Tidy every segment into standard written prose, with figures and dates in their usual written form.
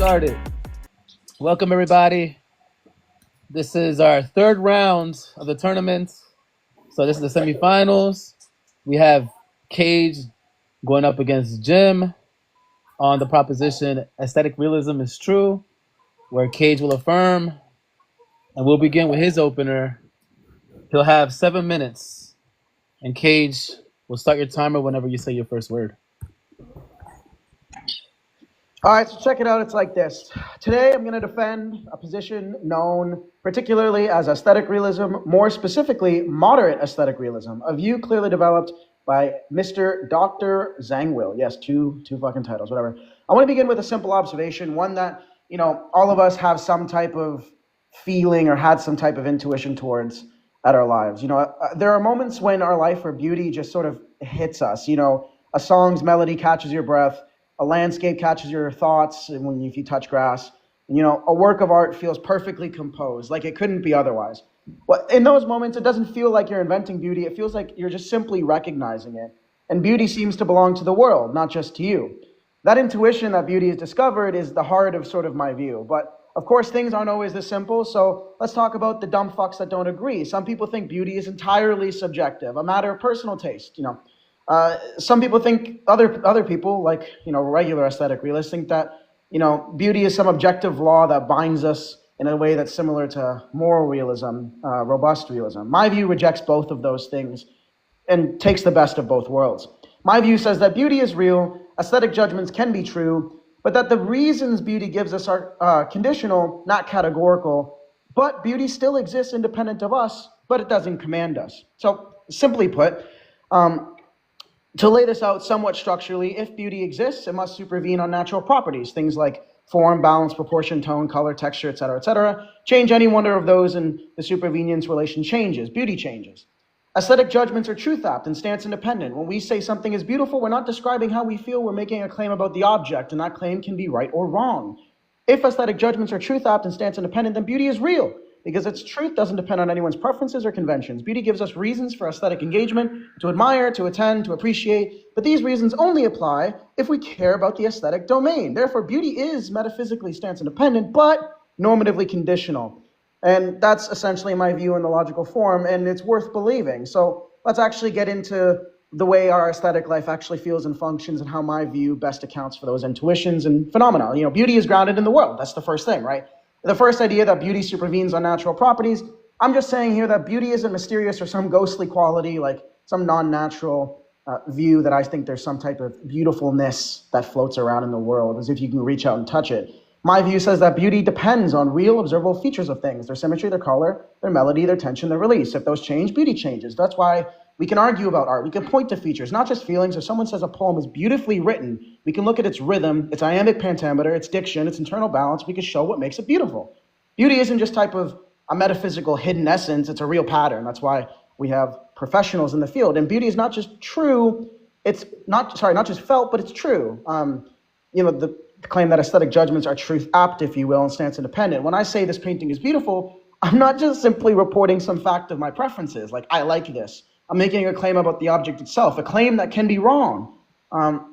started. Welcome, everybody. This is our third round of the tournament. So this is the semifinals. We have Kayj going up against Jim on the proposition aesthetic realism is true, where Kayj will affirm, and we'll begin with his opener. He'll have 7 minutes, and Kayj will start your timer whenever you say your first word. All right, so check it out. It's like this. Today, I'm going to defend a position known particularly as aesthetic realism, more specifically, moderate aesthetic realism, a view clearly developed by Mr. Dr. Zangwill. Yes, two fucking titles, whatever. I want to begin with a simple observation, one that, all of us have some type of feeling or had some type of intuition towards at our lives. There are moments when our life or beauty just sort of hits us. A song's melody catches your breath. A landscape catches your thoughts if you touch grass. A work of art feels perfectly composed, like it couldn't be otherwise. But in those moments, it doesn't feel like you're inventing beauty. It feels like you're just simply recognizing it. And beauty seems to belong to the world, not just to you. That intuition that beauty is discovered is the heart of sort of my view. But of course, things aren't always this simple. So let's talk about the dumb fucks that don't agree. Some people think beauty is entirely subjective, a matter of personal taste. Some people think other people, like regular aesthetic realists, think that beauty is some objective law that binds us in a way that's similar to moral realism, robust realism. My view rejects both of those things and takes the best of both worlds. My view says that beauty is real, aesthetic judgments can be true, but that the reasons beauty gives us are conditional, not categorical. But beauty still exists independent of us, but it doesn't command us. So simply put, to lay this out somewhat structurally, if beauty exists, it must supervene on natural properties, things like form, balance, proportion, tone, color, texture, etc., etc. Change any one of those and the supervenience relation changes, beauty changes. Aesthetic judgments are truth-apt and stance independent. When we say something is beautiful, we're not describing how we feel, we're making a claim about the object, and that claim can be right or wrong. If aesthetic judgments are truth-apt and stance independent, then beauty is real, because its truth doesn't depend on anyone's preferences or conventions. Beauty gives us reasons for aesthetic engagement, to admire, to attend, to appreciate, but these reasons only apply if we care about the aesthetic domain. Therefore, beauty is metaphysically stance independent, but normatively conditional. And that's essentially my view in the logical form, and it's worth believing. So let's actually get into the way our aesthetic life actually feels and functions and how my view best accounts for those intuitions and phenomena. Beauty is grounded in the world. That's the first thing, right? The first idea that beauty supervenes on natural properties, I'm just saying here that beauty isn't mysterious or some ghostly quality, like some non-natural view that I think there's some type of beautifulness that floats around in the world, as if you can reach out and touch it. My view says that beauty depends on real observable features of things, their symmetry, their color, their melody, their tension, their release. If those change, beauty changes. That's why we can argue about art. We can point to features, not just feelings. If someone says a poem is beautifully written, we can look at its rhythm, its iambic pentameter, its diction, its internal balance. We can show what makes it beautiful. Beauty isn't just type of a metaphysical hidden essence. It's a real pattern. That's why we have professionals in the field. And beauty is not just true. It's not just felt, but it's true. The claim that aesthetic judgments are truth-apt, if you will, and stance independent. When I say this painting is beautiful, I'm not just simply reporting some fact of my preferences, like I like this. I'm making a claim about the object itself, a claim that can be wrong. Or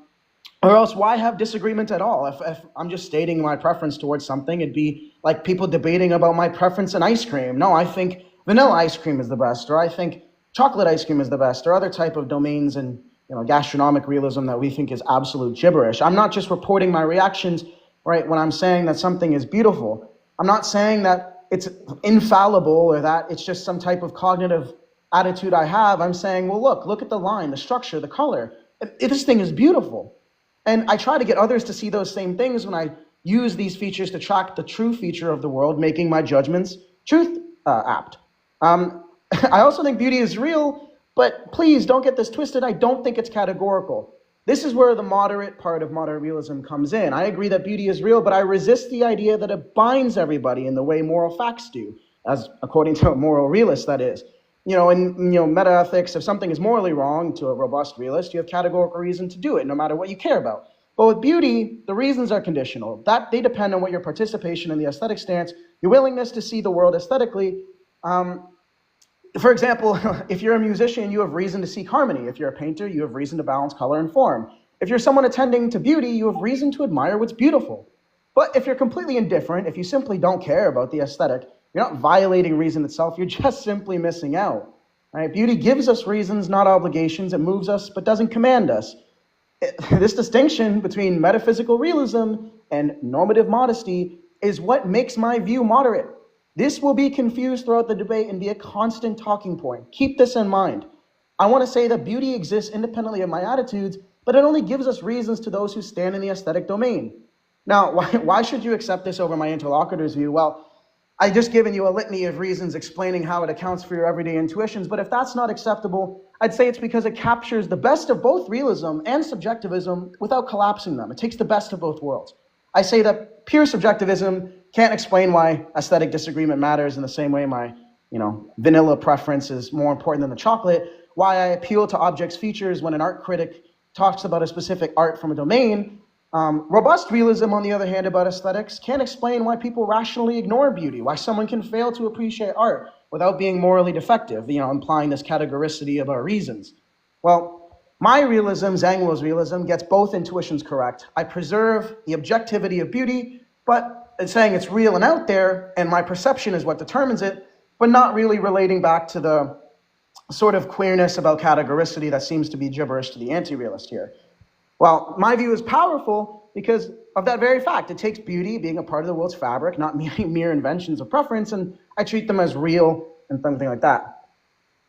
else why have disagreement at all? If I'm just stating my preference towards something, it'd be like people debating about my preference in ice cream. No, I think vanilla ice cream is the best, or I think chocolate ice cream is the best, or other type of domains in gastronomic realism that we think is absolute gibberish. I'm not just reporting my reactions, right, when I'm saying that something is beautiful. I'm not saying that it's infallible or that it's just some type of cognitive attitude I have. I'm saying, well, look at the line, the structure, the color. This thing is beautiful. And I try to get others to see those same things when I use these features to track the true feature of the world, making my judgments truth-apt. I also think beauty is real, but please don't get this twisted. I don't think it's categorical. This is where the moderate part of moderate realism comes in. I agree that beauty is real, but I resist the idea that it binds everybody in the way moral facts do, as according to a moral realist, that is. In metaethics, if something is morally wrong to a robust realist, you have categorical reason to do it, no matter what you care about. But with beauty, the reasons are conditional. That they depend on what your participation in the aesthetic stance, your willingness to see the world aesthetically. For example, if you're a musician, you have reason to seek harmony. If you're a painter, you have reason to balance color and form. If you're someone attending to beauty, you have reason to admire what's beautiful. But if you're completely indifferent, if you simply don't care about the aesthetic, you're not violating reason itself, you're just simply missing out. Right? Beauty gives us reasons, not obligations. It moves us, but doesn't command us. This distinction between metaphysical realism and normative modesty is what makes my view moderate. This will be confused throughout the debate and be a constant talking point. Keep this in mind. I want to say that beauty exists independently of my attitudes, but it only gives us reasons to those who stand in the aesthetic domain. Now, why should you accept this over my interlocutor's view? Well, I just given you a litany of reasons explaining how it accounts for your everyday intuitions, but if that's not acceptable, I'd say it's because it captures the best of both realism and subjectivism without collapsing them. It takes the best of both worlds. I say that pure subjectivism can't explain why aesthetic disagreement matters in the same way my, vanilla preference is more important than the chocolate, why I appeal to objects' features when an art critic talks about a specific art from a domain. Robust realism, on the other hand, about aesthetics can't explain why people rationally ignore beauty, why someone can fail to appreciate art without being morally defective, implying this categoricity of our reasons. Well, my realism, Zangwill's realism, gets both intuitions correct. I preserve the objectivity of beauty, but it's saying it's real and out there, and my perception is what determines it, but not really relating back to the sort of queerness about categoricity that seems to be gibberish to the anti-realist here. Well, my view is powerful because of that very fact. It takes beauty being a part of the world's fabric, not mere inventions of preference, and I treat them as real and something like that.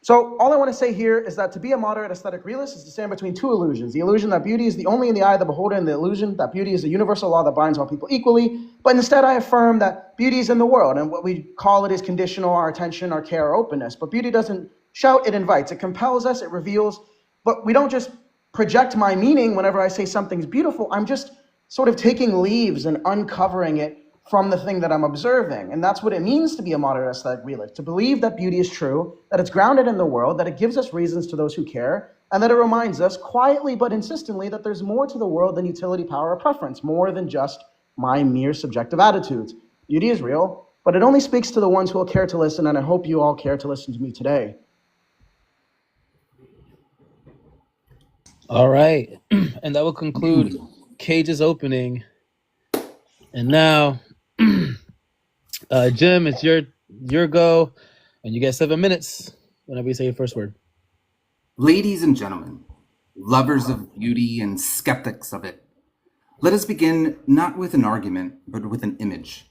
So all I want to say here is that to be a moderate aesthetic realist is to stand between two illusions. The illusion that beauty is the only in the eye of the beholder, and the illusion that beauty is a universal law that binds all people equally. But instead I affirm that beauty is in the world, and what we call it is conditional, our attention, our care, our openness. But beauty doesn't shout, it invites. It compels us, it reveals. But we don't just project my meaning whenever I say something's beautiful. I'm just sort of taking leaves and uncovering it from the thing that I'm observing. And that's what it means to be a moderate aesthetic realist, to believe that beauty is true, that it's grounded in the world, that it gives us reasons to those who care, and that it reminds us quietly but insistently that there's more to the world than utility, power, or preference, more than just my mere subjective attitudes. Beauty is real, but it only speaks to the ones who will care to listen, and I hope you all care to listen to me today. All right. And that will conclude Kayj's opening. And now, Jim, it's your go. And you get 7 minutes whenever you say your first word. Ladies and gentlemen, lovers of beauty and skeptics of it, let us begin not with an argument, but with an image.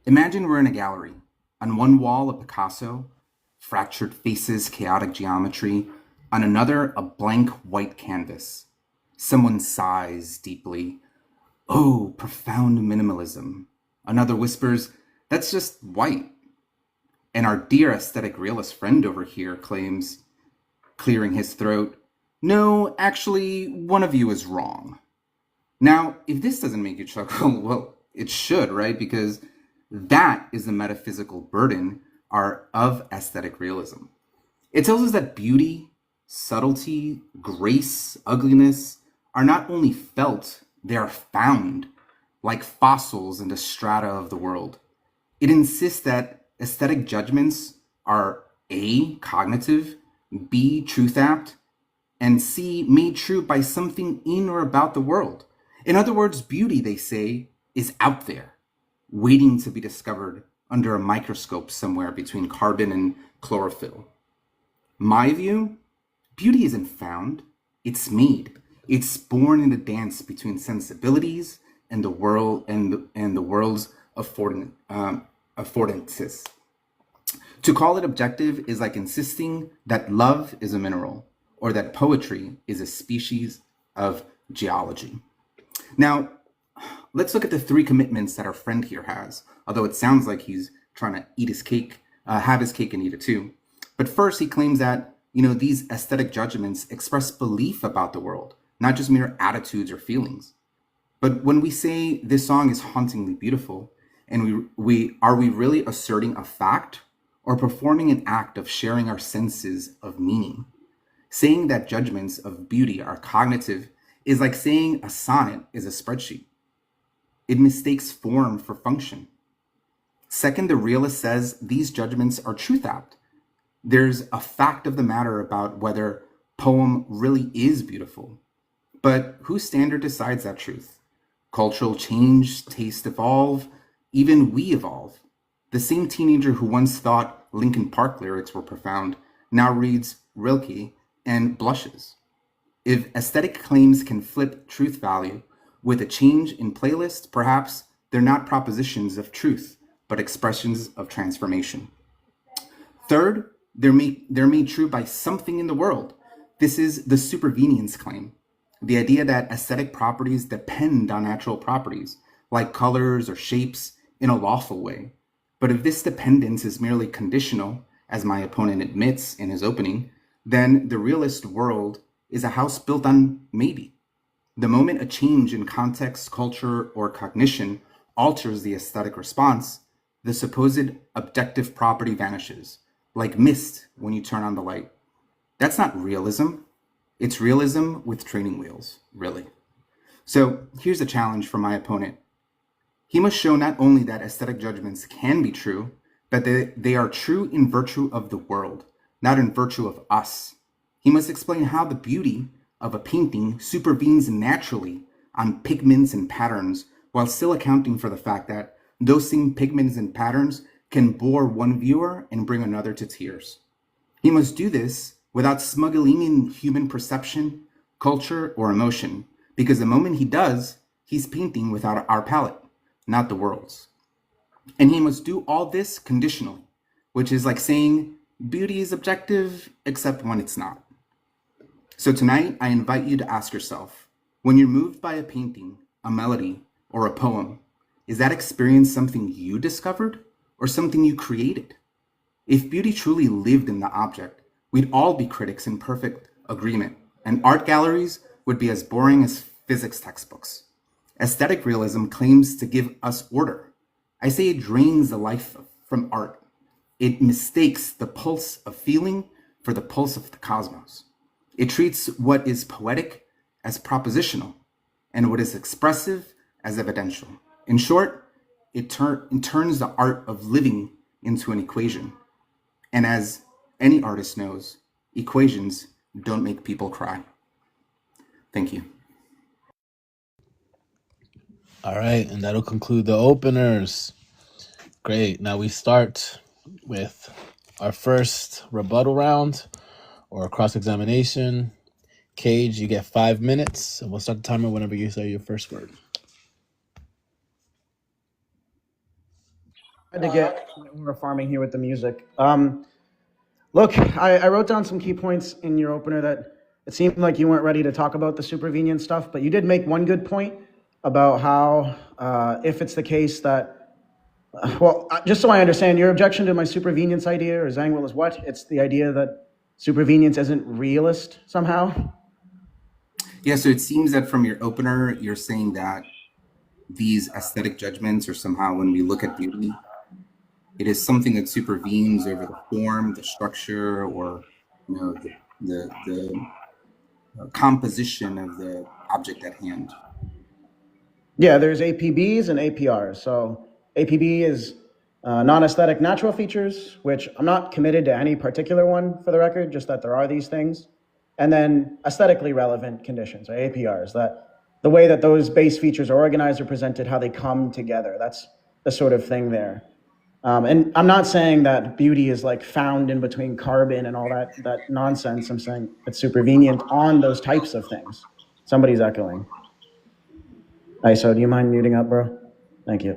Imagine we're in a gallery. On one wall, a Picasso, fractured faces, chaotic geometry. On another, a blank white canvas. Someone sighs deeply. Oh, profound minimalism. Another whispers, that's just white. And our dear aesthetic realist friend over here claims, clearing his throat, no, actually, one of you is wrong. Now, if this doesn't make you chuckle, well, it should, right? Because that is the metaphysical burden of aesthetic realism. It tells us that beauty, subtlety, grace, ugliness are not only felt, they are found like fossils in the strata of the world. It insists that aesthetic judgments are A, cognitive, B, truth apt, and C, made true by something in or about the world. In other words, beauty, they say, is out there, waiting to be discovered under a microscope somewhere between carbon and chlorophyll. My view, beauty isn't found, it's made. It's born in the dance between sensibilities and the world and the world's affordances. To call it objective is like insisting that love is a mineral or that poetry is a species of geology. Now, let's look at the 3 commitments that our friend here has, although it sounds like he's trying to eat his cake, have his cake and eat it too. But first, he claims that these aesthetic judgments express belief about the world, not just mere attitudes or feelings. But when we say this song is hauntingly beautiful, and are we really asserting a fact or performing an act of sharing our senses of meaning? Saying that judgments of beauty are cognitive is like saying a sonnet is a spreadsheet. It mistakes form for function. Second, the realist says these judgments are truth apt. There's a fact of the matter about whether poem really is beautiful. But whose standard decides that truth? Cultural change, taste evolve, even we evolve. The same teenager who once thought Linkin Park lyrics were profound now reads Rilke and blushes. If aesthetic claims can flip truth value with a change in playlist, perhaps they're not propositions of truth, but expressions of transformation. Third, they're made true by something in the world. This is the supervenience claim, the idea that aesthetic properties depend on natural properties, like colors or shapes, in a lawful way. But if this dependence is merely conditional, as my opponent admits in his opening, then the realist world is a house built on maybe. The moment a change in context, culture, or cognition alters the aesthetic response, the supposed objective property vanishes, like mist when you turn on the light. That's not realism. It's realism with training wheels, really. So here's a challenge for my opponent. He must show not only that aesthetic judgments can be true, but that they are true in virtue of the world, not in virtue of us. He must explain how the beauty of a painting supervenes naturally on pigments and patterns, while still accounting for the fact that those same pigments and patterns can bore one viewer and bring another to tears. He must do this without smuggling in human perception, culture, or emotion, because the moment he does, he's painting without our palette, not the world's. And he must do all this conditionally, which is like saying beauty is objective, except when it's not. So tonight, I invite you to ask yourself, when you're moved by a painting, a melody, or a poem, is that experience something you discovered or something you created? If beauty truly lived in the object, we'd all be critics in perfect agreement, and art galleries would be as boring as physics textbooks. Aesthetic realism claims to give us order. I say it drains the life from art. It mistakes the pulse of feeling for the pulse of the cosmos. It treats what is poetic as propositional and what is expressive as evidential. In short, it turns the art of living into an equation. And as any artist knows, equations don't make people cry. Thank you. All right, and that'll conclude the openers. Great. Now we start with our first rebuttal round or cross-examination. Kayj, you get 5 minutes, and we'll start the timer whenever you say your first word. To get more farming here with the music. Look, I wrote down some key points in your opener that it seemed like you weren't ready to talk about the supervenient stuff, but you did make one good point about how if it's the case that, just so I understand, your objection to my supervenience idea or Zangwill is what? It's the idea that supervenience isn't realist somehow? Yeah, so it seems that from your opener, you're saying that these aesthetic judgments are somehow, when we look at beauty, it is something that supervenes over the form, the structure, or the composition of the object at hand. Yeah, there's APBs and APRs. So APB is non-aesthetic natural features, which I'm not committed to any particular one for the record, just that there are these things. And then aesthetically relevant conditions, or APRs, that the way that those base features are organized or presented, how they come together. That's the sort of thing there. And I'm not saying that beauty is like found in between carbon and all that nonsense. I'm saying it's supervenient on those types of things. Somebody's echoing. ISO, do you mind muting up, bro? Thank you.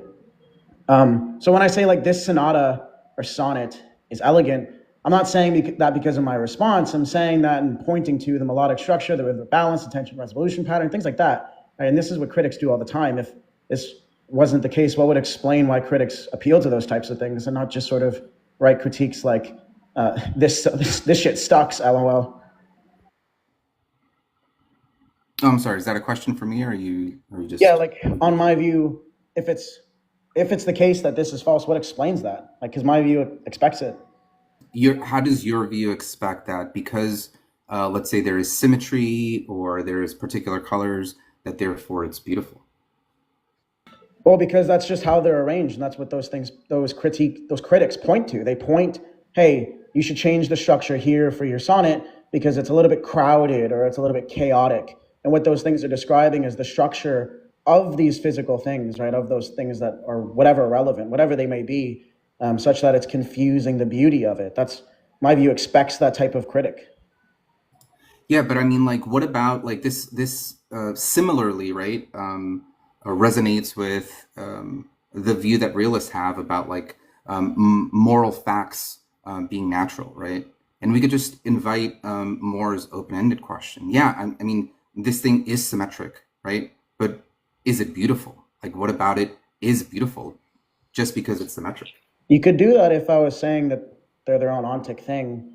So when I say like this sonata or sonnet is elegant, I'm not saying that because of my response. I'm saying that in pointing to the melodic structure, the rhythmic balance, attention resolution pattern, things like that. Right? And this is what critics do all the time. If this wasn't the case, what would explain why critics appeal to those types of things and not just sort of write critiques like this shit sucks, LOL. Oh, I'm sorry. Is that a question for me, or are you just? Yeah, like on my view, if it's the case that this is false, what explains that? Like, because my view expects it. How does your view expect that? Because let's say there is symmetry or there is particular colors, that therefore it's beautiful. Well, because that's just how they're arranged, and that's what those critics point to. They point, hey, you should change the structure here for your sonnet because it's a little bit crowded or it's a little bit chaotic. And what those things are describing is the structure of these physical things, right? Of those things that are whatever relevant, whatever they may be, such that it's confusing the beauty of it. That's my view. Expects that type of critic. Yeah, but I mean, like, what about like this similarly, right? Resonates with the view that realists have about like moral facts being natural, right? And we could just invite Moore's open-ended question. Yeah, I mean, this thing is symmetric, right? But is it beautiful? Like, what about it is beautiful just because it's symmetric? You could do that if I was saying that they're their own ontic thing.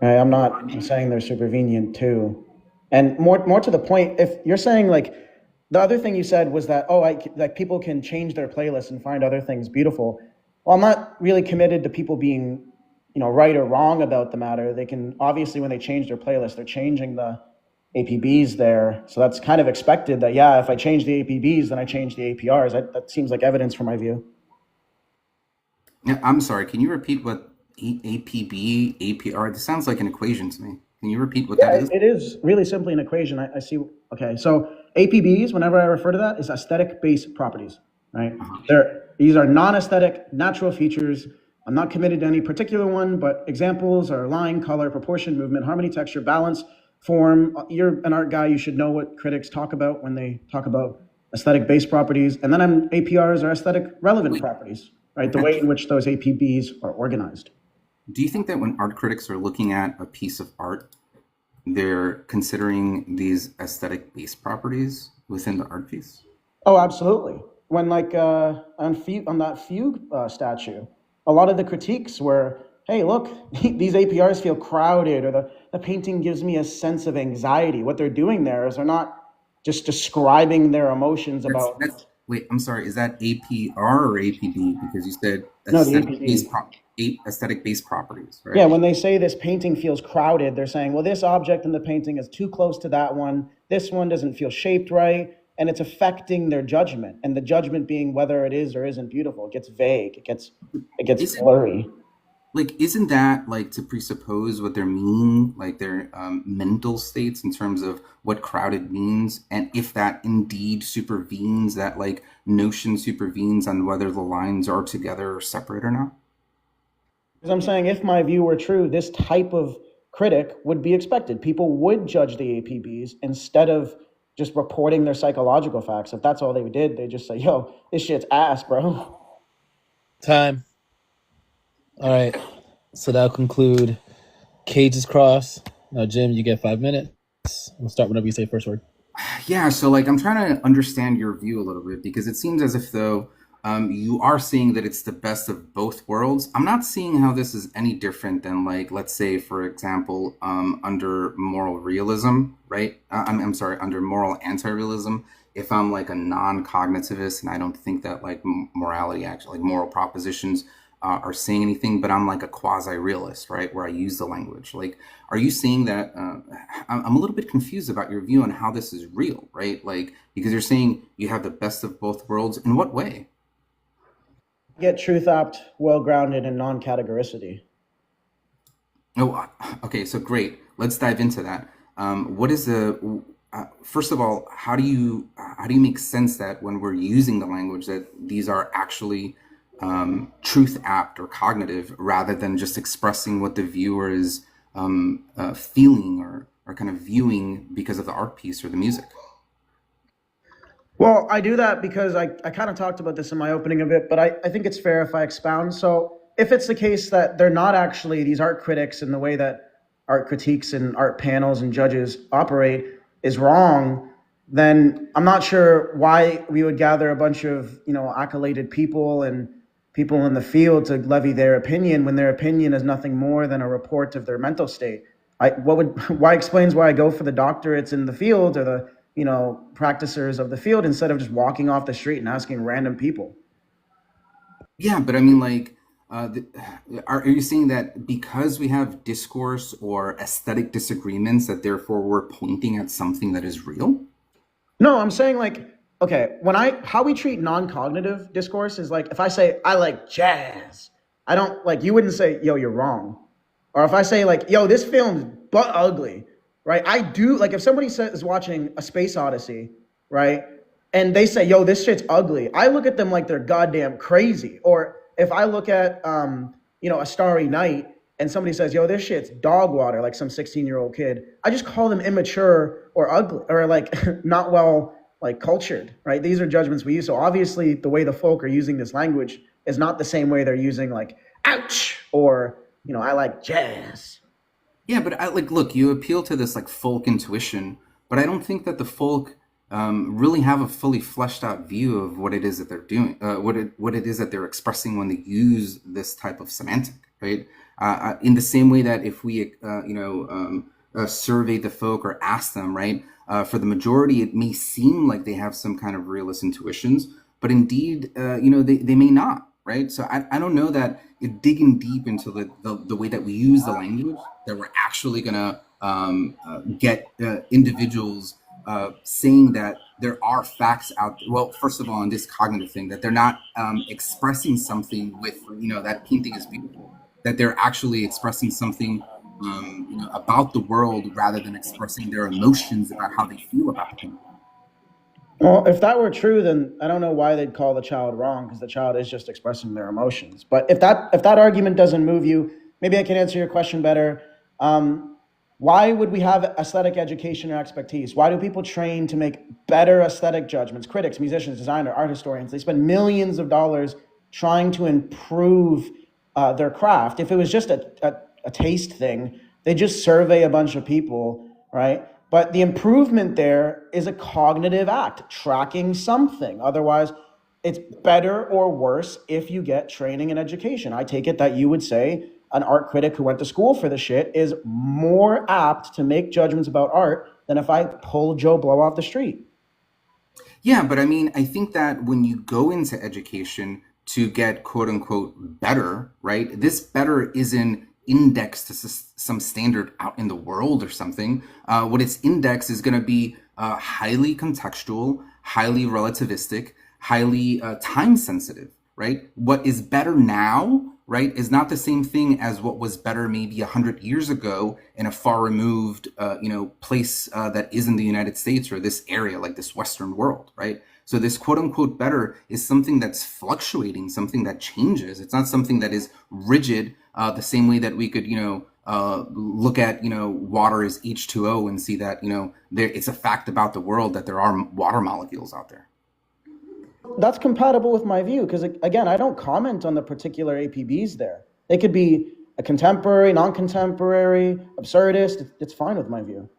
Right? I'm saying they're supervenient too. And more to the point, if you're saying like the other thing you said was that, like people can change their playlist and find other things beautiful. Well, I'm not really committed to people being, right or wrong about the matter. They can obviously, when they change their playlist, they're changing the APBs there. So that's kind of expected that, yeah, if I change the APBs, then I change the APRs. That seems like evidence for my view. Yeah, I'm sorry. Can you repeat what APB, APR? This sounds like an equation to me. Can you repeat what that is? It is really simply an equation. I see. Okay, so APBs, whenever I refer to that, is aesthetic base properties, right? These are non-aesthetic natural features. I'm not committed to any particular one, but examples are line, color, proportion, movement, harmony, texture, balance, form. You're an art guy. You should know what critics talk about when they talk about aesthetic base properties. And then APRs are aesthetic relevant properties, right? The way in which those APBs are organized. Do you think that when art critics are looking at a piece of art, they're considering these aesthetic base properties within the art piece? Oh, absolutely. When like on that fugue statue, a lot of the critiques were, hey, look, these APRs feel crowded, or the painting gives me a sense of anxiety. What they're doing there is they're not just describing their emotions about. Wait, I'm sorry. Is that APR or APB? Because you said No, the APB. Aesthetic base properties, right? Yeah, when they say this painting feels crowded, they're saying, well, this object in the painting is too close to that one. This one doesn't feel shaped right. And it's affecting their judgment. And the judgment being whether it is or isn't beautiful. It gets vague. It gets blurry. Like, isn't that like to presuppose what they're meaning, like their mental states in terms of what crowded means, and if that indeed supervenes, that like notion supervenes on whether the lines are together or separate or not? Because I'm saying if my view were true, this type of critic would be expected. People would judge the APBs instead of just reporting their psychological facts. If that's all they did, they just say, yo, this shit's ass, bro. Time. All right. So that'll conclude Kayj's cross. Now, Jim, you get 5 minutes. We'll start whenever you say first word. Yeah, so like I'm trying to understand your view a little bit, because it seems as if though you are seeing that it's the best of both worlds. I'm not seeing how this is any different than, like, let's say, for example, under moral realism, right? I'm sorry, under moral anti-realism. If I'm like a non-cognitivist and I don't think that like morality, actually, like moral propositions are saying anything, but I'm like a quasi-realist, right? Where I use the language. Like, are you saying that I'm a little bit confused about your view on how this is real, right? Like, because you're saying you have the best of both worlds. In what way? Get truth-opt, well-grounded, and non-categoricity. Oh, okay. So great. Let's dive into that. What is the first of all? How do you make sense that when we're using the language that these are actually truth apt or cognitive, rather than just expressing what the viewer is feeling or kind of viewing because of the art piece or the music? Well, I do that because I kind of talked about this in my opening a bit, but I think it's fair if I expound. So if it's the case that they're not actually these art critics, and the way that art critiques and art panels and judges operate is wrong, then I'm not sure why we would gather a bunch of, accoladed people and people in the field to levy their opinion when their opinion is nothing more than a report of their mental state. Why explains why I go for the doctorates in the field or the practicers of the field instead of just walking off the street and asking random people. Yeah, but I mean, like, are you saying that because we have discourse or aesthetic disagreements, that therefore we're pointing at something that is real? No, I'm saying like, okay, how we treat non-cognitive discourse is like, if I say I like jazz, I don't like, you wouldn't say, yo, you're wrong. Or if I say like, yo, this film's butt ugly, right? I do, like, if somebody is watching A Space Odyssey, right, and they say, yo, this shit's ugly, I look at them like they're goddamn crazy. Or if I look at, A Starry Night and somebody says, yo, this shit's dog water, like some 16-year-old kid, I just call them immature or ugly or like not well, like cultured, right? These are judgments we use. So obviously the way the folk are using this language is not the same way they're using like, ouch, or, I like jazz. Yeah, but look, you appeal to this like folk intuition, but I don't think that the folk really have a fully fleshed out view of what it is that they're doing, what it is that they're expressing when they use this type of semantic, right? In the same way that if we, survey the folk or ask them, right, for the majority, it may seem like they have some kind of realist intuitions, but indeed, they may not, right? So I don't know that digging deep into the way that we use the language, that we're actually gonna get individuals saying that there are facts out. Well, first of all, on this cognitive thing, that they're not expressing something with, that painting is beautiful, that they're actually expressing something, about the world rather than expressing their emotions about how they feel about the painting. Well, if that were true, then I don't know why they'd call the child wrong, because the child is just expressing their emotions. But if that argument doesn't move you, maybe I can answer your question better. Why would we have aesthetic education or expertise? Why do people train to make better aesthetic judgments? Critics, musicians, designers, art historians, they spend millions of dollars trying to improve their craft. If it was just a taste thing, they just survey a bunch of people, right? But the improvement there is a cognitive act, tracking something. Otherwise, it's better or worse if you get training and education. I take it that you would say an art critic who went to school for the shit is more apt to make judgments about art than if I pull Joe Blow off the street. Yeah, but I mean, I think that when you go into education to get quote unquote better, right? This better isn't indexed to some standard out in the world or something. What it's indexed is going to be highly contextual, highly relativistic, highly time sensitive, right? What is better now, right, is not the same thing as what was better maybe 100 years ago in a far removed, place that isn't the United States or this area, like this Western world, right? So this quote unquote better is something that's fluctuating, something that changes. It's not something that is rigid, the same way that we could, look at, water is H2O and see that, it's a fact about the world that there are water molecules out there. That's compatible with my view, because again, I don't comment on the particular APBs there. They could be a contemporary, non-contemporary, absurdist. It's fine with my view.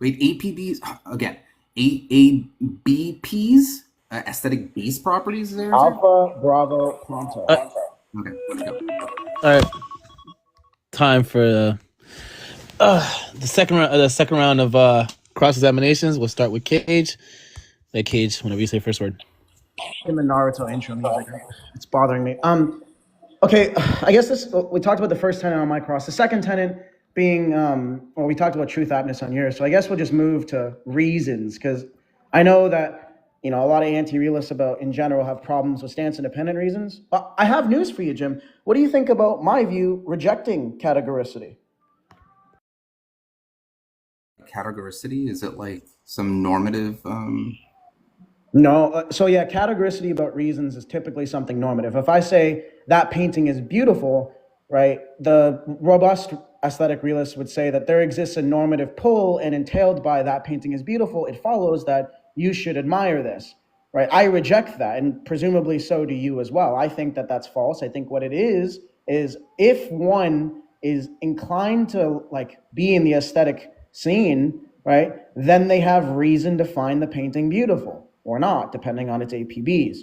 Wait, APBs again? ABPs, aesthetic base properties. There. Alpha, Bravo, Pronto. Okay, let's go. All right, time for the second round of cross examinations. We'll start with Kayj. Hey, Kayj, whenever you say first word. In the Naruto intro music, it's bothering me. Okay, I guess we talked about the first tenant on my cross. The second tenant being, we talked about truth, aptness on yours. So I guess we'll just move to reasons, because I know that, a lot of anti-realists in general have problems with stance-independent reasons. But I have news for you, Jim. What do you think about my view rejecting categoricity? Categoricity? Is it like some normative? No. So yeah, categoricity about reasons is typically something normative. If I say that painting is beautiful, right, the robust aesthetic realist would say that there exists a normative pull, and entailed by that painting is beautiful, it follows that you should admire this, right? I reject that, and presumably so do you as well. I think that that's false. I think what it is if one is inclined to be in the aesthetic scene, right, then they have reason to find the painting beautiful or not, depending on its APBs.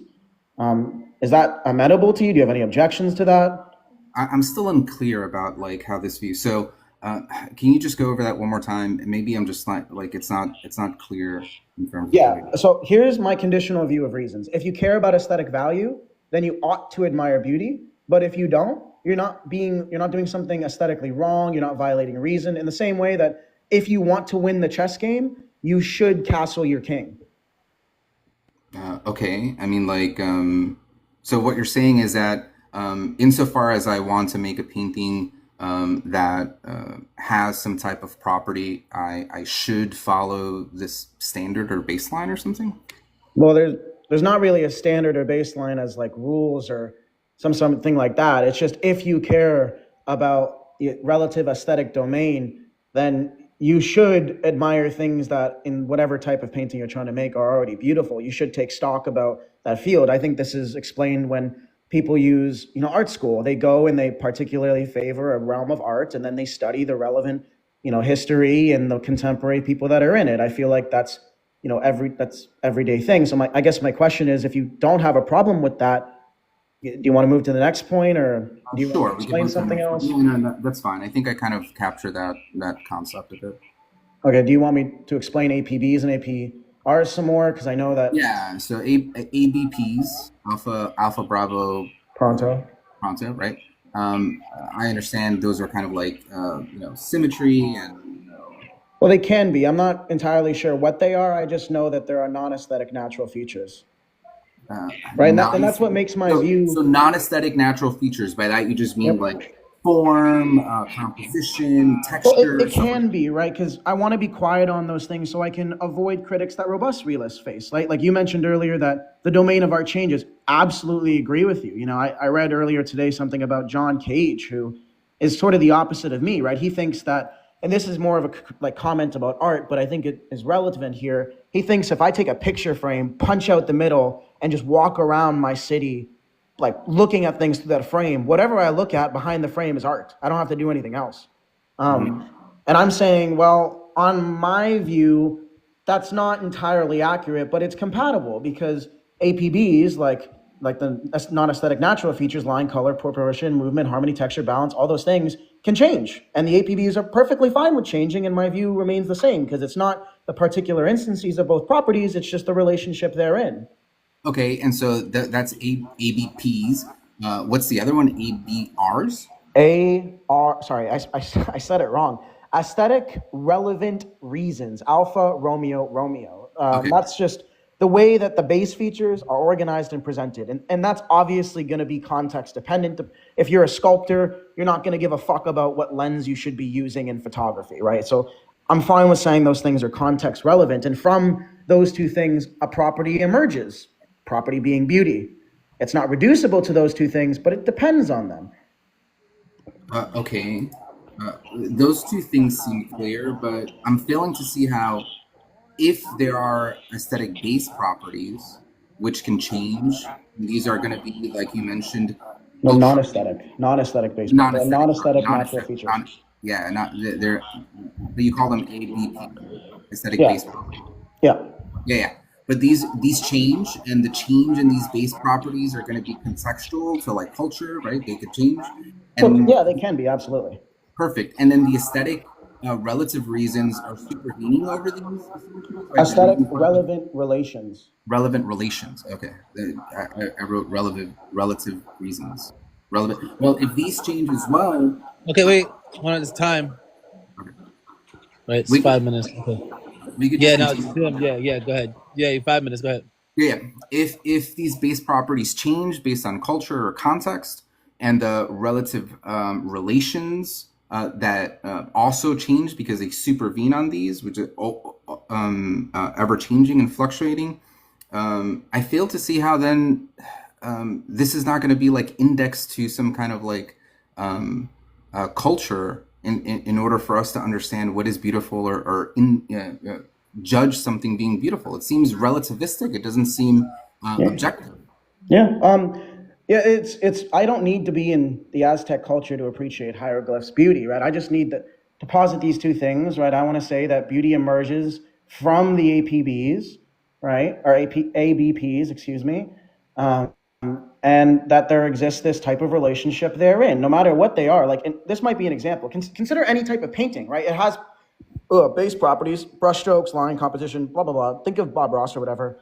Is that amenable to you? Do you have any objections to that? I'm still unclear about how this view. So can you just go over that one more time? Maybe I'm just not it's not clear in terms of so here's my conditional view of reasons. If you care about aesthetic value, then you ought to admire beauty. But if you don't, you're not doing something aesthetically wrong. You're not violating reason, in the same way that if you want to win the chess game, you should castle your king. Okay. I mean, so what you're saying is that insofar as I want to make a painting that has some type of property, I should follow this standard or baseline or something? Well, there's not really a standard or baseline as like rules or something like that. It's just if you care about the relative aesthetic domain, then you should admire things that in whatever type of painting you're trying to make are already beautiful. You should take stock about that field. I think this is explained when people use, art school. They go and they particularly favor a realm of art, and then they study the relevant, history and the contemporary people that are in it. I feel like that's that's everyday thing. So I guess my question is, if you don't have a problem with that, do you want to move to the next point, or do you Sure, want to we can explain move to the something next one. else? Yeah, no, that's fine. I think I kind of capture that concept of it. Okay, do you want me to explain APBs and APRs some more? Because I know that Yeah. So ABPs, Alpha Bravo pronto. Pronto, right? I understand those are kind of like symmetry and Well, they can be. I'm not entirely sure what they are. I just know that there are non-aesthetic natural features, right? And that's what makes my so view. non-aesthetic natural features. By that you just mean Yep. like form, composition, Well, texture, it stuff like can that. be, right? Because I want to be quiet on those things so I can avoid critics that robust realists face. Like you mentioned earlier that the domain of art changes. Absolutely agree with you. I read earlier today something about John Kayj, who is sort of the opposite of me, right? He thinks that, and this is more of a like comment about art, but I think it is relevant here. He thinks if I take a picture frame, punch out the middle, and just walk around my city like looking at things through that frame, whatever I look at behind the frame is art. I don't have to do anything else. Mhm. And I'm saying, well, on my view, that's not entirely accurate, but it's compatible because APBs, like the non-aesthetic natural features, line, color, proportion, movement, harmony, texture, balance, all those things can change. And the APBs are perfectly fine with changing, and my view remains the same because it's not the particular instances of both properties, it's just the relationship they're in. Okay, and so that's ABPs. What's the other one? ABRs? I said it wrong. Aesthetic relevant reasons, Alpha Romeo Romeo. Okay. That's just the way that the base features are organized and presented. And that's obviously going to be context dependent. If you're a sculptor, you're not going to give a fuck about what lens you should be using in photography, right? So I'm fine with saying those things are context relevant. And from those two things, a property emerges, property being beauty. It's not reducible to those two things, but it depends on them. Okay. Those two things seem clear, but I'm failing to see how, if there are aesthetic base properties which can change, these are going to be, like you mentioned, No, cultural, non-aesthetic based, non-aesthetic, sorry, non-aesthetic natural non-aesthetic, features. yeah, not they're, but you call them ABP, aesthetic Yeah, base properties. yeah. Yeah, yeah. But these change, and the change in these base properties are going to be contextual to like culture, right? They could change, Well, and yeah, they can be absolutely. perfect. And then the aesthetic relative reasons are supervening over these assumptions, right? They're Aesthetic making fun of relevant relations. relevant relations. Okay, I wrote relative reasons. Relevant. Well, if these change as well, Okay, wait. Hold on, it's time. okay, Right, it's we could 5 minutes. Okay. we could just Yeah, no, just continue. do them. Yeah, go ahead. Yeah, 5 minutes. Go ahead. Yeah, if these base properties change based on culture or context, and the relative relations that also change because they supervene on these, which are ever changing and fluctuating, I fail to see how then this is not going to be like indexed to some kind of like culture in order for us to understand what is beautiful, or judge something being beautiful. It seems relativistic. It doesn't seem objective. Yeah. Yeah. It's. I don't need to be in the Aztec culture to appreciate hieroglyphs beauty, right? I just need to posit these two things, right? I want to say that beauty emerges from the APBs, right, or ABPs, excuse me, um, and that there exists this type of relationship therein, no matter what they are. Like, and this might be an example. Consider any type of painting, right? It has base properties, brushstrokes, line, composition, blah blah blah. Think of Bob Ross or whatever.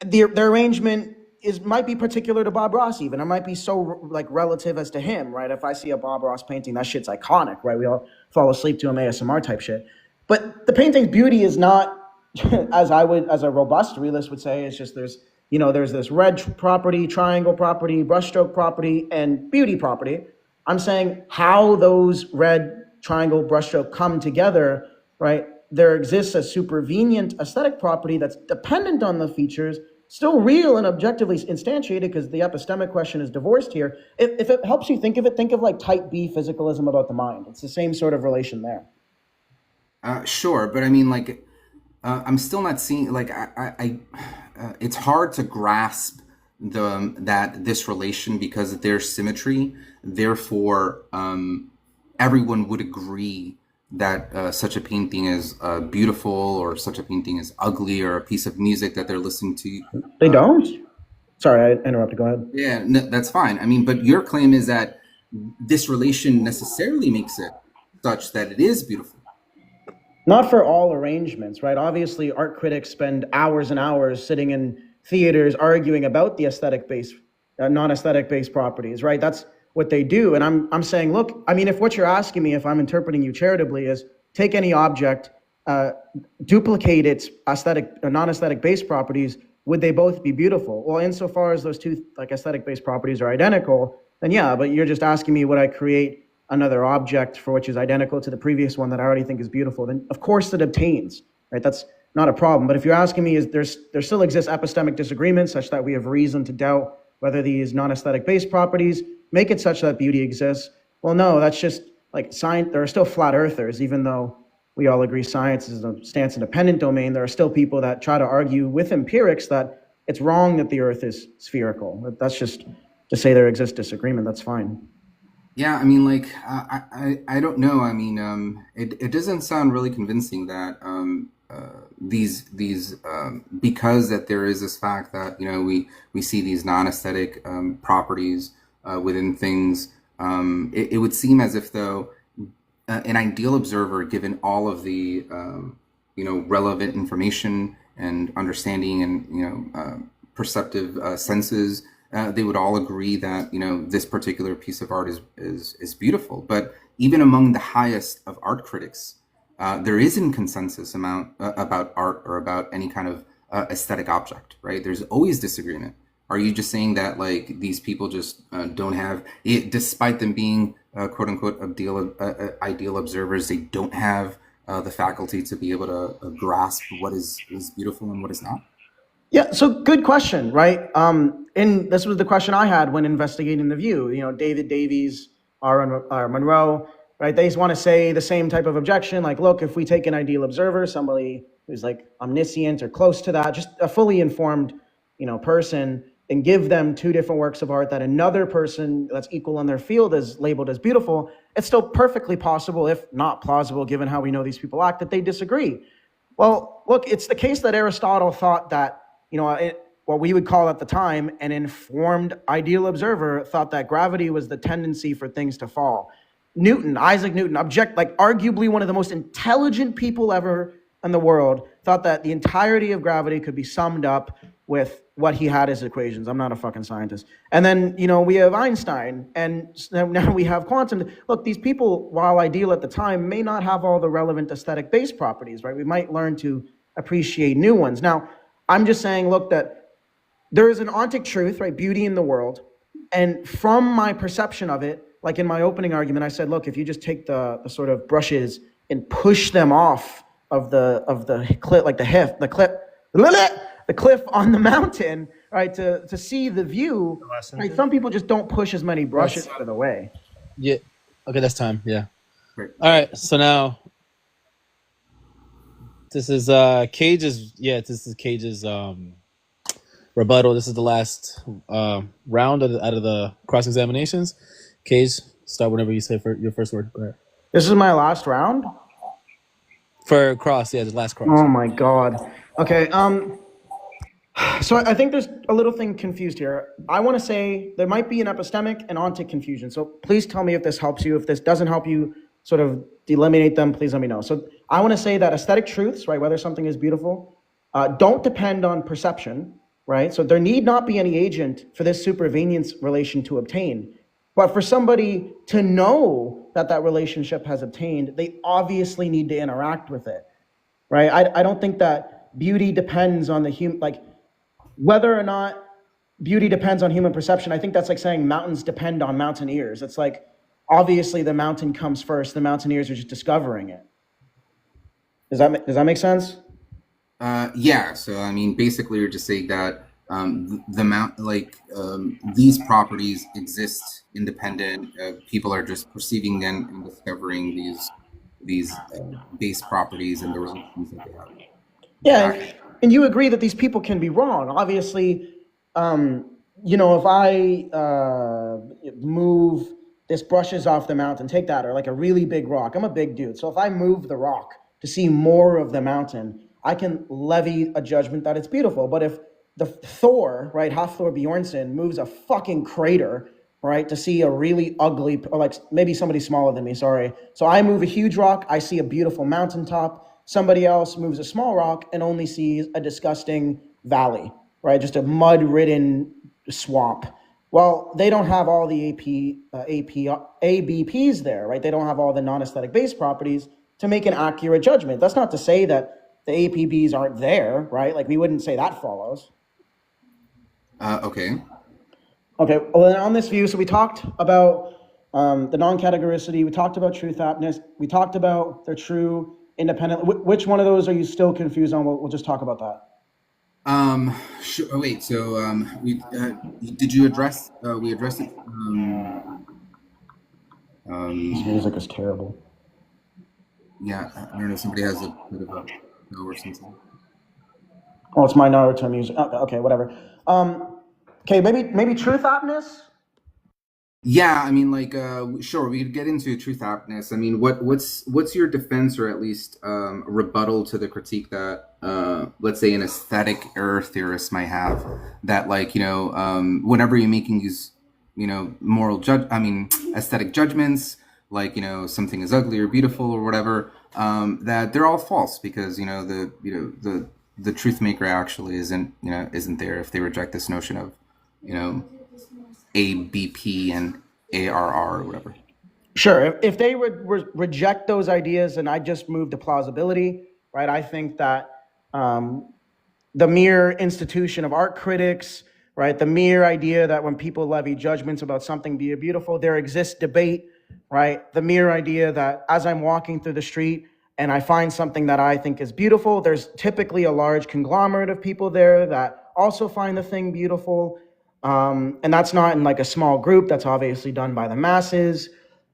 The arrangement is might be particular to Bob Ross, even. It might be so like relative as to him, right? If I see a Bob Ross painting, that shit's iconic, right? We all fall asleep to him, ASMR type shit. But the painting's beauty is not, as a robust realist would say, it's just there's this red property, triangle property, brushstroke property, and beauty property. I'm saying how those red, triangle, brushstroke come together, right? There exists a supervenient aesthetic property that's dependent on the features still real and objectively instantiated, because the epistemic question is divorced here. If it helps you think of it, think of like type B physicalism about the mind. It's the same sort of relation there. Sure, but I mean, like, I'm still not seeing, like, it's hard to grasp that this relation, because there's symmetry. Therefore, everyone would agree that such a painting is beautiful, or such a painting is ugly, or a piece of music that they're listening to. They don't? Sorry, I interrupted. Go ahead. Yeah, no, that's fine. I mean, but your claim is that this relation necessarily makes it such that it is beautiful. Not for all arrangements, right? Obviously, art critics spend hours and hours sitting in theaters arguing about the aesthetic-based, non-aesthetic-based properties, right? That's what they do. And I'm saying, look, I mean, if what you're asking me, if I'm interpreting you charitably, is take any object, duplicate its aesthetic or non-aesthetic-based properties, would they both be beautiful? Well, insofar as those two like aesthetic-based properties are identical, then yeah, but you're just asking me, would I create another object for which is identical to the previous one that I already think is beautiful? Then of course it obtains, right? That's not a problem. But if you're asking me, is there still exists epistemic disagreement such that we have reason to doubt whether these non-aesthetic based properties make it such that beauty exists? Well, no, that's just like science. There are still flat earthers, even though we all agree science is a stance-independent domain. There are still people that try to argue with empirics that it's wrong that the earth is spherical. That's just to say there exists disagreement. That's fine. Yeah, I mean, like, I don't know. I mean, it doesn't sound really convincing that these because that there is this fact that, you know, we see these non-aesthetic properties within things. It would seem as if, though, an ideal observer, given all of the you know, relevant information and understanding and, you know, perceptive senses, they would all agree that, you know, this particular piece of art is beautiful. But even among the highest of art critics, there isn't consensus about art or about any kind of aesthetic object, right? There's always disagreement. Are you just saying that, like, these people just don't have it, despite them being quote unquote ideal observers, they don't have the faculty to be able to grasp what is beautiful and what is not? Yeah, so good question, right? And this was the question I had when investigating The View. You know, David Davies, R. Monroe, right? They want to say the same type of objection, like, look, if we take an ideal observer, somebody who's like omniscient or close to that, just a fully informed, you know, person, and give them two different works of art that another person that's equal in their field is labeled as beautiful, it's still perfectly possible, if not plausible, given how we know these people act, that they disagree. Well, look, it's the case that Aristotle thought that, you know, what we would call at the time an informed ideal observer thought that gravity was the tendency for things to fall. Isaac Newton, arguably one of the most intelligent people ever in the world, thought that the entirety of gravity could be summed up with what he had as equations. I'm not a fucking scientist. And then, you know, we have Einstein, and now we have quantum. Look, these people, while ideal at the time, may not have all the relevant aesthetic base properties, right? We might learn to appreciate new ones. Now, I'm just saying, look, that there is an ontic truth, right? Beauty in the world. And from my perception of it, like in my opening argument, I said, look, if you just take the sort of brushes and push them off of the cliff, like the cliff on the mountain, right, to see the view, right? Some people just don't push as many brushes out of the way. Yeah. Okay, that's time. Yeah. Great. All right. So now this is Kayj's. Yeah, this is Kayj's rebuttal. This is the last round out of the cross examinations. Kayj, start whenever you say your first word. Go ahead. This is my last round for cross. Yeah, the last cross. Oh my God. Okay. So I think there's a little thing confused here. I want to say there might be an epistemic and ontic confusion. So please tell me if this helps you. If this doesn't help you sort of eliminate them, please let me know. So I want to say that aesthetic truths, right, whether something is beautiful, don't depend on perception, right? So there need not be any agent for this supervenience relation to obtain. But for somebody to know that that relationship has obtained, they obviously need to interact with it, right? I don't think that beauty depends on the human, like, whether or not beauty depends on human perception. I think that's like saying mountains depend on mountaineers. It's like, obviously the mountain comes first. The mountaineers are just discovering it. Does that make sense? Yeah. So, I mean, basically you're just saying that the amount, like, these properties exist independent. People are just perceiving them and discovering these base properties and the relations that they have. Yeah, Back. and you agree that these people can be wrong. Obviously, if I move this brushes off the mountain, take that, or like a really big rock. I'm a big dude. So if I move the rock to see more of the mountain, I can levy a judgment that it's beautiful. But if the Thor, right, Hafthor Bjornsson, moves a fucking crater, right, to see a really ugly, or like maybe somebody smaller than me, sorry. So I move a huge rock, I see a beautiful mountaintop. Somebody else moves a small rock and only sees a disgusting valley, right? Just a mud-ridden swamp. Well, they don't have all the ABPs there, right? They don't have all the non-aesthetic base properties to make an accurate judgment. That's not to say that the APBs aren't there, right? Like we wouldn't say that follows. Okay. Okay, well, then on this view, so we talked about the non-categoricity, we talked about truth aptness, we talked about their true independent. Which one of those are you still confused on? We'll just talk about that. Sure. Oh, wait. So, did you address? We addressed it. This music is terrible. Yeah, I don't know. Somebody has a bit of a no or something. Oh, it's my Naruto music. Okay, whatever. Okay, maybe truth aptness. Yeah, I mean, like, sure, we could get into truth aptness. I mean, what's your defense, or at least rebuttal to the critique that, let's say, an aesthetic error theorist might have, that, like, whenever you're making these, aesthetic judgments, like, something is ugly or beautiful or whatever, that they're all false because the truth maker actually isn't there if they reject this notion of ABP and ARR or whatever. Sure. If they would reject those ideas and I just move to plausibility, right? I think that the mere institution of art critics, right? The mere idea that when people levy judgments about something being beautiful, there exists debate, right? The mere idea that as I'm walking through the street and I find something that I think is beautiful, there's typically a large conglomerate of people there that also find the thing beautiful. And that's not in like a small group. That's obviously done by the masses.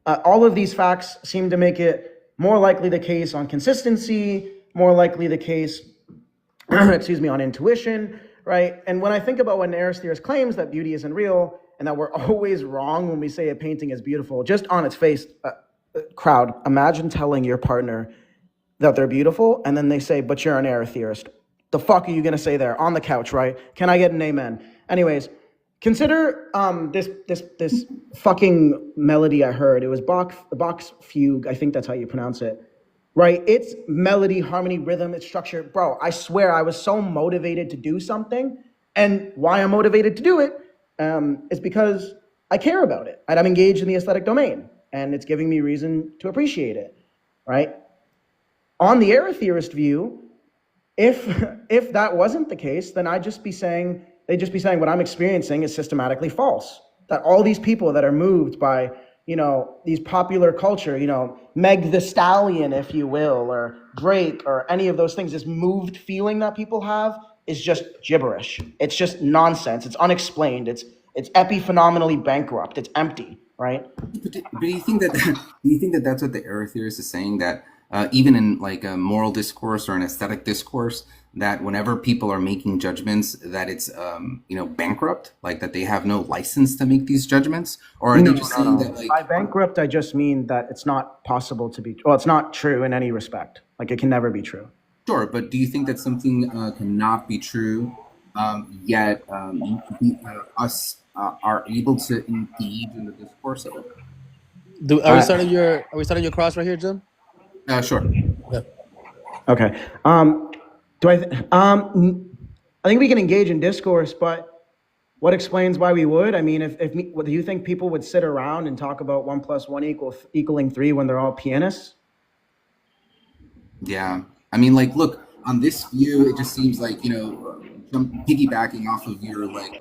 All of these facts seem to make it more likely the case on consistency, more likely the case, on intuition, right? And when I think about when Aristoteles claims that beauty isn't real and that we're always wrong when we say a painting is beautiful, just on its face, crowd, imagine telling your partner that they're beautiful and then they say, but you're an error theorist. The fuck are you going to say there on the couch, right? Can I get an amen? Anyways, consider this fucking melody I heard. It was Bach's fugue. I think that's how you pronounce it, right? It's melody, harmony, rhythm, it's structure. Bro, I swear I was so motivated to do something, and why I'm motivated to do it is because I care about it. And I'm engaged in the aesthetic domain, and it's giving me reason to appreciate it, right? On the error theorist view, if that wasn't the case, then they'd just be saying what I'm experiencing is systematically false. That all these people that are moved by, these popular culture, Meg the Stallion, if you will, or Drake, or any of those things, this moved feeling that people have is just gibberish. It's just nonsense. It's unexplained. It's epiphenomenally bankrupt. It's empty, right? But do you think that that's what the error theorist is saying, that even in like a moral discourse or an aesthetic discourse, that whenever people are making judgments, that it's bankrupt, like that they have no license to make these judgments? Or are they just saying that, like, by bankrupt I just mean that it's not possible to be, well, it's not true in any respect. Like it can never be true. Sure, but do you think that something cannot be true, yet us are able to engage in the discourse of it? Are we starting your cross right here, Jim? Sure. Yeah. Okay. I think we can engage in discourse, but what explains why we would? I mean, do you think people would sit around and talk about 1 + 1 equaling 3 when they're all pianists? Yeah. I mean, like, look, on this view, it just seems like, piggybacking off of your, like,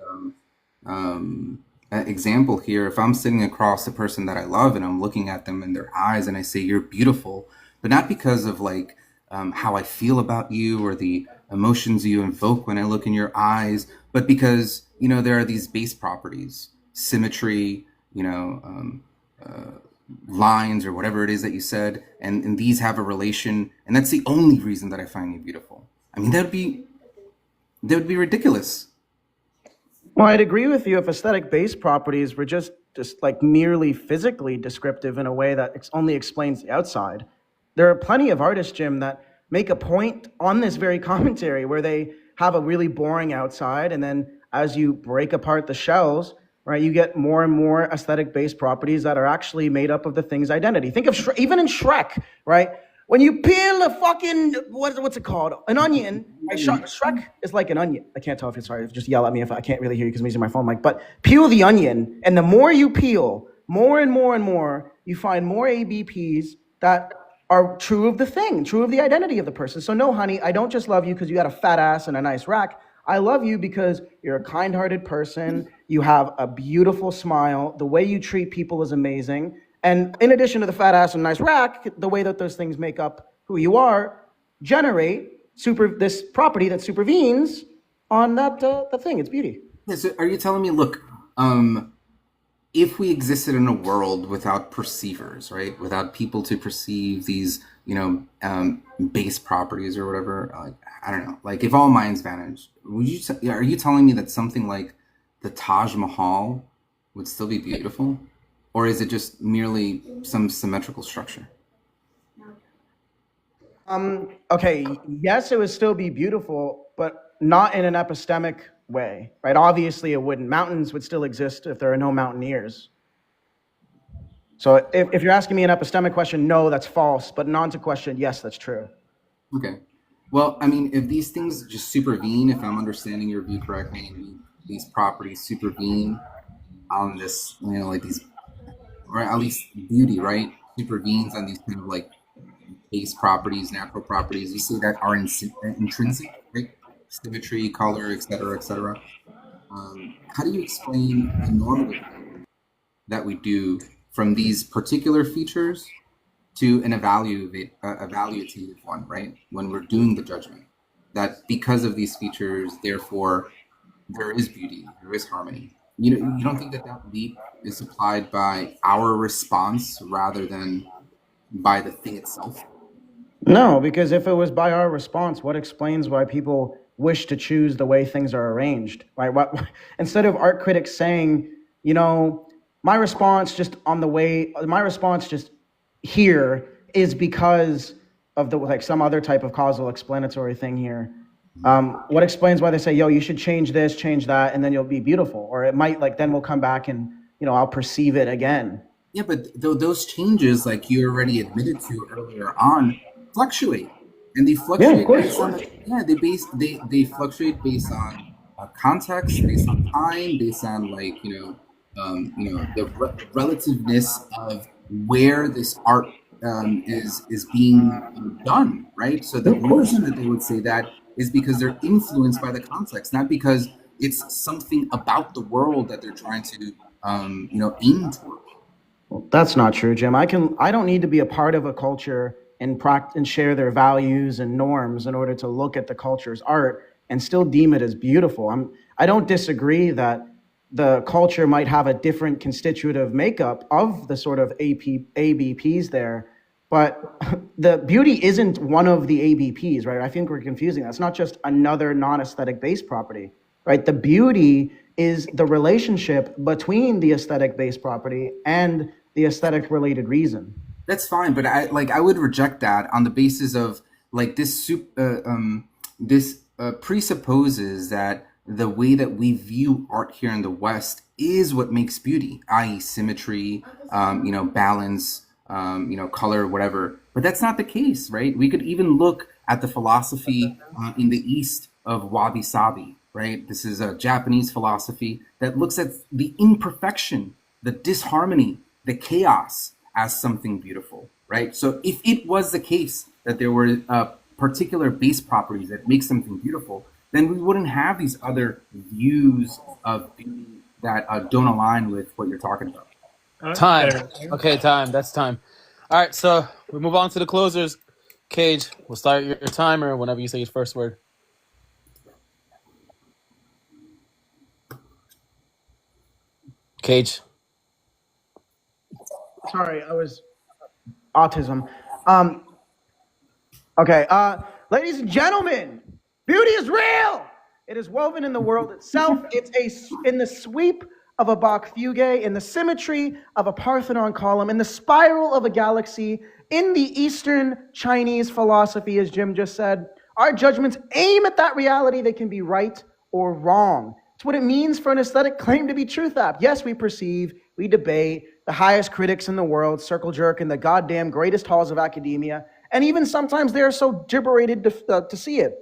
example here, if I'm sitting across the person that I love and I'm looking at them in their eyes and I say, you're beautiful, but not because of, like, how I feel about you or the emotions you invoke when I look in your eyes, but because, you know, there are these base properties, symmetry, you know, lines or whatever it is that you said, and these have a relation, and that's the only reason that I find you beautiful. I mean, that would be ridiculous. Well, I'd agree with you if aesthetic-based properties were just like merely physically descriptive in a way that only explains the outside. There are plenty of artists, Jim, that make a point on this very commentary where they have a really boring outside, and then as you break apart the shells, right, you get more and more aesthetic-based properties that are actually made up of the thing's identity. Think of even in Shrek, right? When you peel a fucking, what's it called? An onion. Right? Shrek is like an onion. I can't tell if it's sorry. Just yell at me if I can't really hear you because I'm using my phone mic. But peel the onion, and the more you peel, more and more and more, you find more ABPs that are true of the thing, true of the identity of the person. So no, honey, I don't just love you because you got a fat ass and a nice rack. I love you because you're a kind-hearted person. You have a beautiful smile. The way you treat people is amazing. And in addition to the fat ass and nice rack, the way that those things make up who you are, generate this property that supervenes on that thing. It's beauty. Yeah, so are you telling me, look, if we existed in a world without perceivers, right, without people to perceive these, you know, base properties or whatever, like, I don't know, like if all minds vanished, are you telling me that something like the Taj Mahal would still be beautiful? Or is it just merely some symmetrical structure? Okay, yes, it would still be beautiful, but not in an epistemic way, right? Obviously, it wouldn't. Mountains would still exist if there are no mountaineers. So if you're asking me an epistemic question, no, that's false. But an onto question, yes, that's true. Okay. Well, I mean, if these things just supervene, if I'm understanding your view correctly, these properties supervene on this, you know, like these, or at least beauty, right, supervenes on these kind of like base properties, natural properties, you say that are intrinsic, right? Symmetry, color, etc., etc. How do you explain the normative that we do from these particular features to an evaluative one, right? When we're doing the judgment, that because of these features, therefore, there is beauty, there is harmony. You know, you don't think that leap is supplied by our response rather than by the thing itself? No, because if it was by our response, what explains why people wish to choose the way things are arranged, right? Instead of art critics saying, you know, my response just here is because of like some other type of causal explanatory thing here. What explains why they say, yo, you should change this, change that, and then you'll be beautiful? Or it might, like, then we'll come back and, you know, I'll perceive it again. Yeah, but those changes, like you already admitted to earlier on, fluctuate. And they fluctuate based on, they fluctuate based on context, based on time, based on, like, you know, the relativeness of where this art is being done, right? So the reason that they would say that is because they're influenced by the context, not because it's something about the world that they're trying to, you know, aim toward. Well, that's not true, Jim. I don't need to be a part of a culture and share their values and norms in order to look at the culture's art and still deem it as beautiful. I don't disagree that the culture might have a different constitutive makeup of the sort of ABPs there, but the beauty isn't one of the ABPs, right? I think we're confusing that. It's not just another non-aesthetic base property, right? The beauty is the relationship between the aesthetic base property and the aesthetic related reason. That's fine, but I would reject that on the basis of, like, this presupposes that the way that we view art here in the West is what makes beauty, i.e. symmetry, you know, balance, you know, color, whatever. But that's not the case, right? We could even look at the philosophy in the East of wabi-sabi, right? This is a Japanese philosophy that looks at the imperfection, the disharmony, the chaos as something beautiful, right? So if it was the case that there were particular base properties that make something beautiful, then we wouldn't have these other views of beauty that don't align with what you're talking about. Time. Okay, time. That's time. All right, so we move on to the closers. Kayj, we'll start your timer whenever you say your first word. Kayj. Sorry, I was autism. Okay, ladies and gentlemen, beauty is real. It is woven in the world itself. It's in the sweep of a Bach fugue, in the symmetry of a Parthenon column, in the spiral of a galaxy, in the Eastern Chinese philosophy, as Jim just said. Our judgments aim at that reality. They can be right or wrong. It's what it means for an aesthetic claim to be truth app. Yes, we perceive, we debate, the highest critics in the world circle jerk in the goddamn greatest halls of academia, and even sometimes they are so gibberated to see it.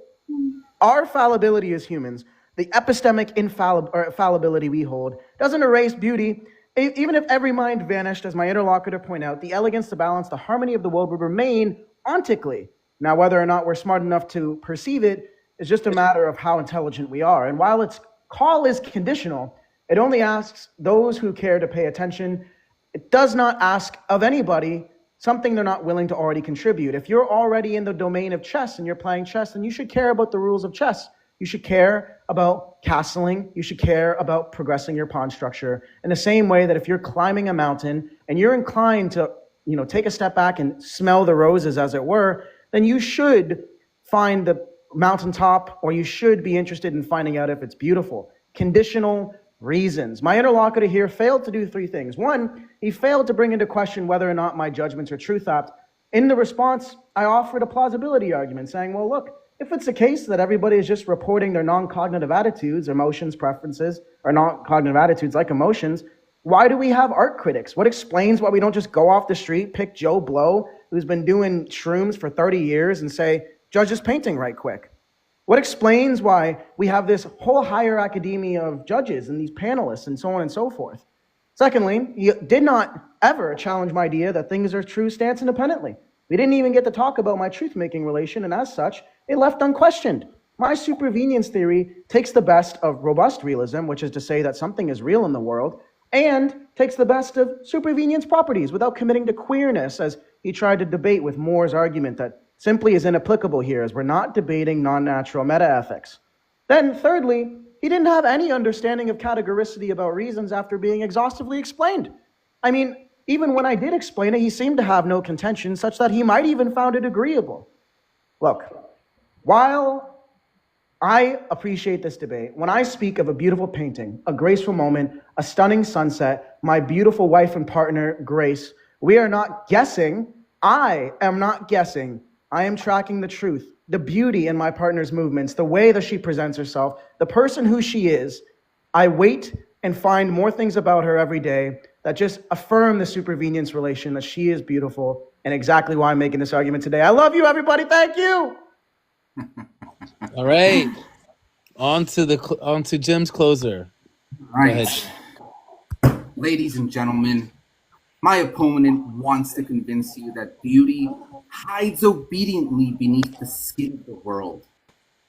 Our fallibility as humans, the epistemic infallibility we hold, doesn't erase beauty. Even if every mind vanished, as my interlocutor pointed out, the elegance, the balance, the harmony of the world would remain ontically. Now, whether or not we're smart enough to perceive it is just a matter of how intelligent we are. And while its call is conditional, it only asks those who care to pay attention. It does not ask of anybody something they're not willing to already contribute. If you're already in the domain of chess and you're playing chess, then you should care about the rules of chess. You should care about castling. You should care about progressing your pawn structure in the same way that if you're climbing a mountain and you're inclined to, take a step back and smell the roses, as it were, then you should find the mountaintop, or you should be interested in finding out if it's beautiful. Conditional reasons. My interlocutor here failed to do three things. One, he failed to bring into question whether or not my judgments are truth apt. In the response, I offered a plausibility argument saying, well, look, if it's the case that everybody is just reporting their non-cognitive attitudes, emotions, preferences, or non-cognitive attitudes like emotions, why do we have art critics? What explains why we don't just go off the street, pick Joe Blow, who's been doing shrooms for 30 years, and say, judge this painting right quick? What explains why we have this whole higher academia of judges and these panelists and so on and so forth? Secondly, he did not ever challenge my idea that things are true stance independently. We didn't even get to talk about my truth-making relation, and as such, it left unquestioned. My supervenience theory takes the best of robust realism, which is to say that something is real in the world, and takes the best of supervenience properties without committing to queerness, as he tried to debate with Moore's argument that simply is inapplicable here, as we're not debating non-natural metaethics. Then, thirdly, he didn't have any understanding of categoricity about reasons after being exhaustively explained. I mean, even when I did explain it, he seemed to have no contention, such that he might even found it agreeable. Look, while I appreciate this debate, when I speak of a beautiful painting, a graceful moment, a stunning sunset, my beautiful wife and partner, Grace, we are not guessing. I am not guessing. I am tracking the truth, the beauty in my partner's movements, the way that she presents herself, the person who she is. I wait and find more things about her every day that just affirm the supervenience relation, that she is beautiful, and exactly why I'm making this argument today. I love you, everybody. Thank you. All right. On to Jim's closer. All right. Ladies and gentlemen, my opponent wants to convince you that beauty hides obediently beneath the skin of the world.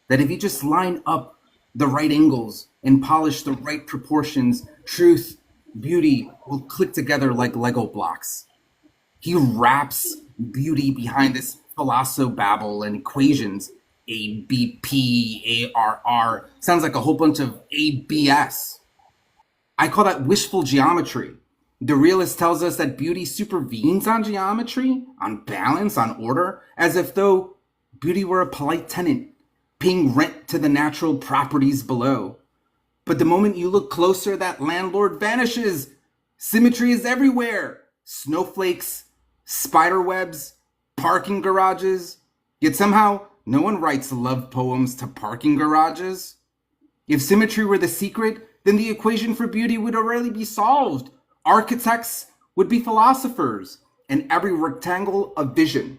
That if you just line up the right angles and polish the right proportions, truth, beauty will click together like Lego blocks. He wraps beauty behind this philosobabble and equations. A, B, P, A, R, R. Sounds like a whole bunch of ABS. I call that wishful geometry. The realist tells us that beauty supervenes on geometry, on balance, on order, as if though beauty were a polite tenant, paying rent to the natural properties below. But the moment you look closer, that landlord vanishes. Symmetry is everywhere. Snowflakes, spider webs, parking garages. Yet somehow, no one writes love poems to parking garages. If symmetry were the secret, then the equation for beauty would already be solved. Architects would be philosophers, and every rectangle a vision.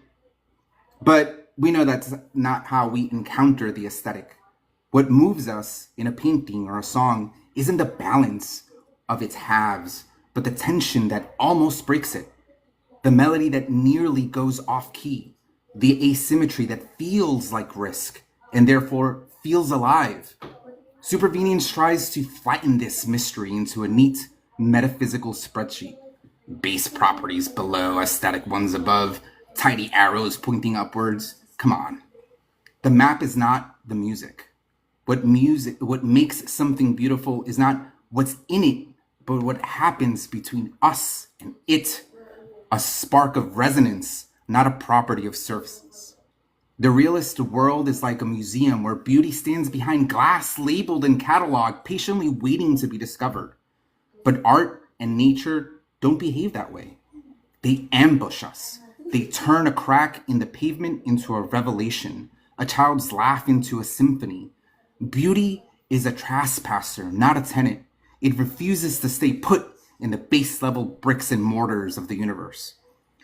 But we know that's not how we encounter the aesthetic. What moves us in a painting or a song isn't the balance of its halves, but the tension that almost breaks it, the melody that nearly goes off key, the asymmetry that feels like risk and therefore feels alive. Supervenience tries to flatten this mystery into a neat metaphysical spreadsheet. Base properties below, aesthetic ones above, tiny arrows pointing upwards. Come on. The map is not the music. What makes something beautiful is not what's in it, but what happens between us and it, a spark of resonance, not a property of surfaces. The realist world is like a museum where beauty stands behind glass labeled and cataloged, patiently waiting to be discovered. But art and nature don't behave that way. They ambush us. They turn a crack in the pavement into a revelation, a child's laugh into a symphony. Beauty is a trespasser, not a tenant. It refuses to stay put in the base level bricks and mortars of the universe.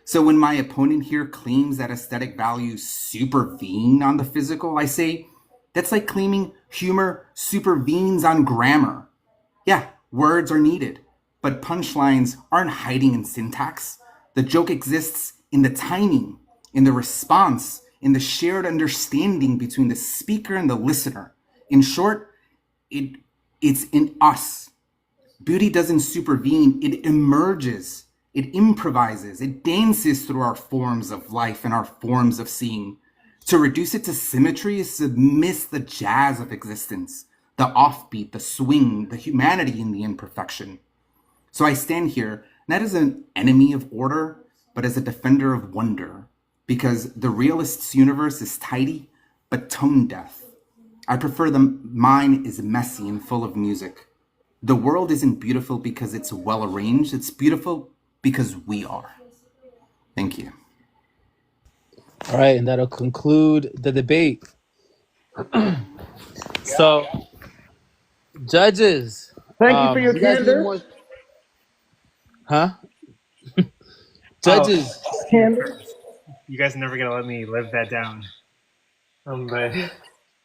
So when my opponent here claims that aesthetic values supervene on the physical, I say, that's like claiming humor supervenes on grammar. Yeah, words are needed, but punchlines aren't hiding in syntax. The joke exists in the timing, in the response, in the shared understanding between the speaker and the listener. In short, it's in us. Beauty doesn't supervene, it emerges, it improvises, it dances through our forms of life and our forms of seeing. To reduce it to symmetry is to miss the jazz of existence, the offbeat, the swing, the humanity in the imperfection. So I stand here not as an enemy of order, but as a defender of wonder, because the realist's universe is tidy, but tone deaf. I prefer mine is messy and full of music. The world isn't beautiful because it's well arranged, it's beautiful because we are. Thank you. All right, and that'll conclude the debate. So, judges. Thank you for your you guys need candor. more... Huh? Judges. Candor. You guys are never gonna let me live that down. But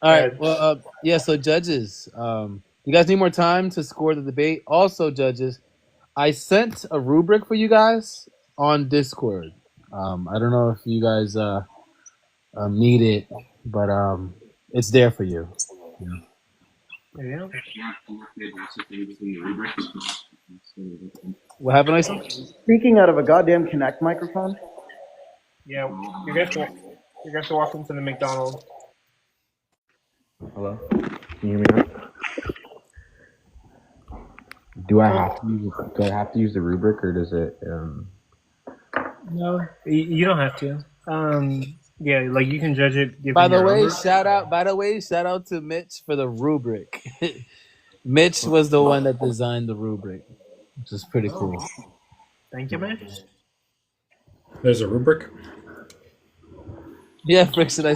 All right. Well, yeah. So, judges, you guys need more time to score the debate. Also, judges, I sent a rubric for you guys on Discord. I don't know if you guys need it, but it's there for you. yeah. What happened, Isa? Speaking out of a goddamn Kinect microphone. Yeah, you guys to walk into the McDonald's. Hello? Can you hear me now? Do I have to use the rubric, or does it No, you don't have to. Yeah, like you can judge it. By the way, shout out to Mitch for the rubric. Mitch was the one that designed the rubric, which is pretty cool. Thank you, Mitch. There's a rubric? Yeah, Frickson, I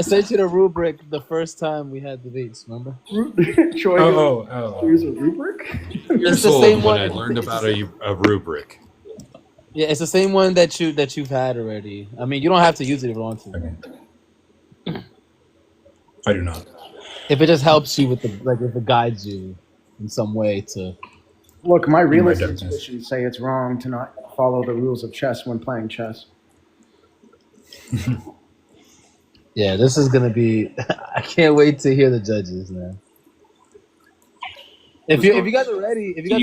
sent you the rubric the first time we had debates, remember? Troy, here's a rubric? It's the same one. I learned about a rubric. Yeah, it's the same one that you've had already. I mean, you don't have to use it if you want to. Okay. I do not. If it just helps you with if it guides you in some way to... Look, my realist intuitions say it's wrong to not follow the rules of chess when playing chess. Yeah, this is gonna be... I can't wait to hear the judges, man. If you guys are ready... Can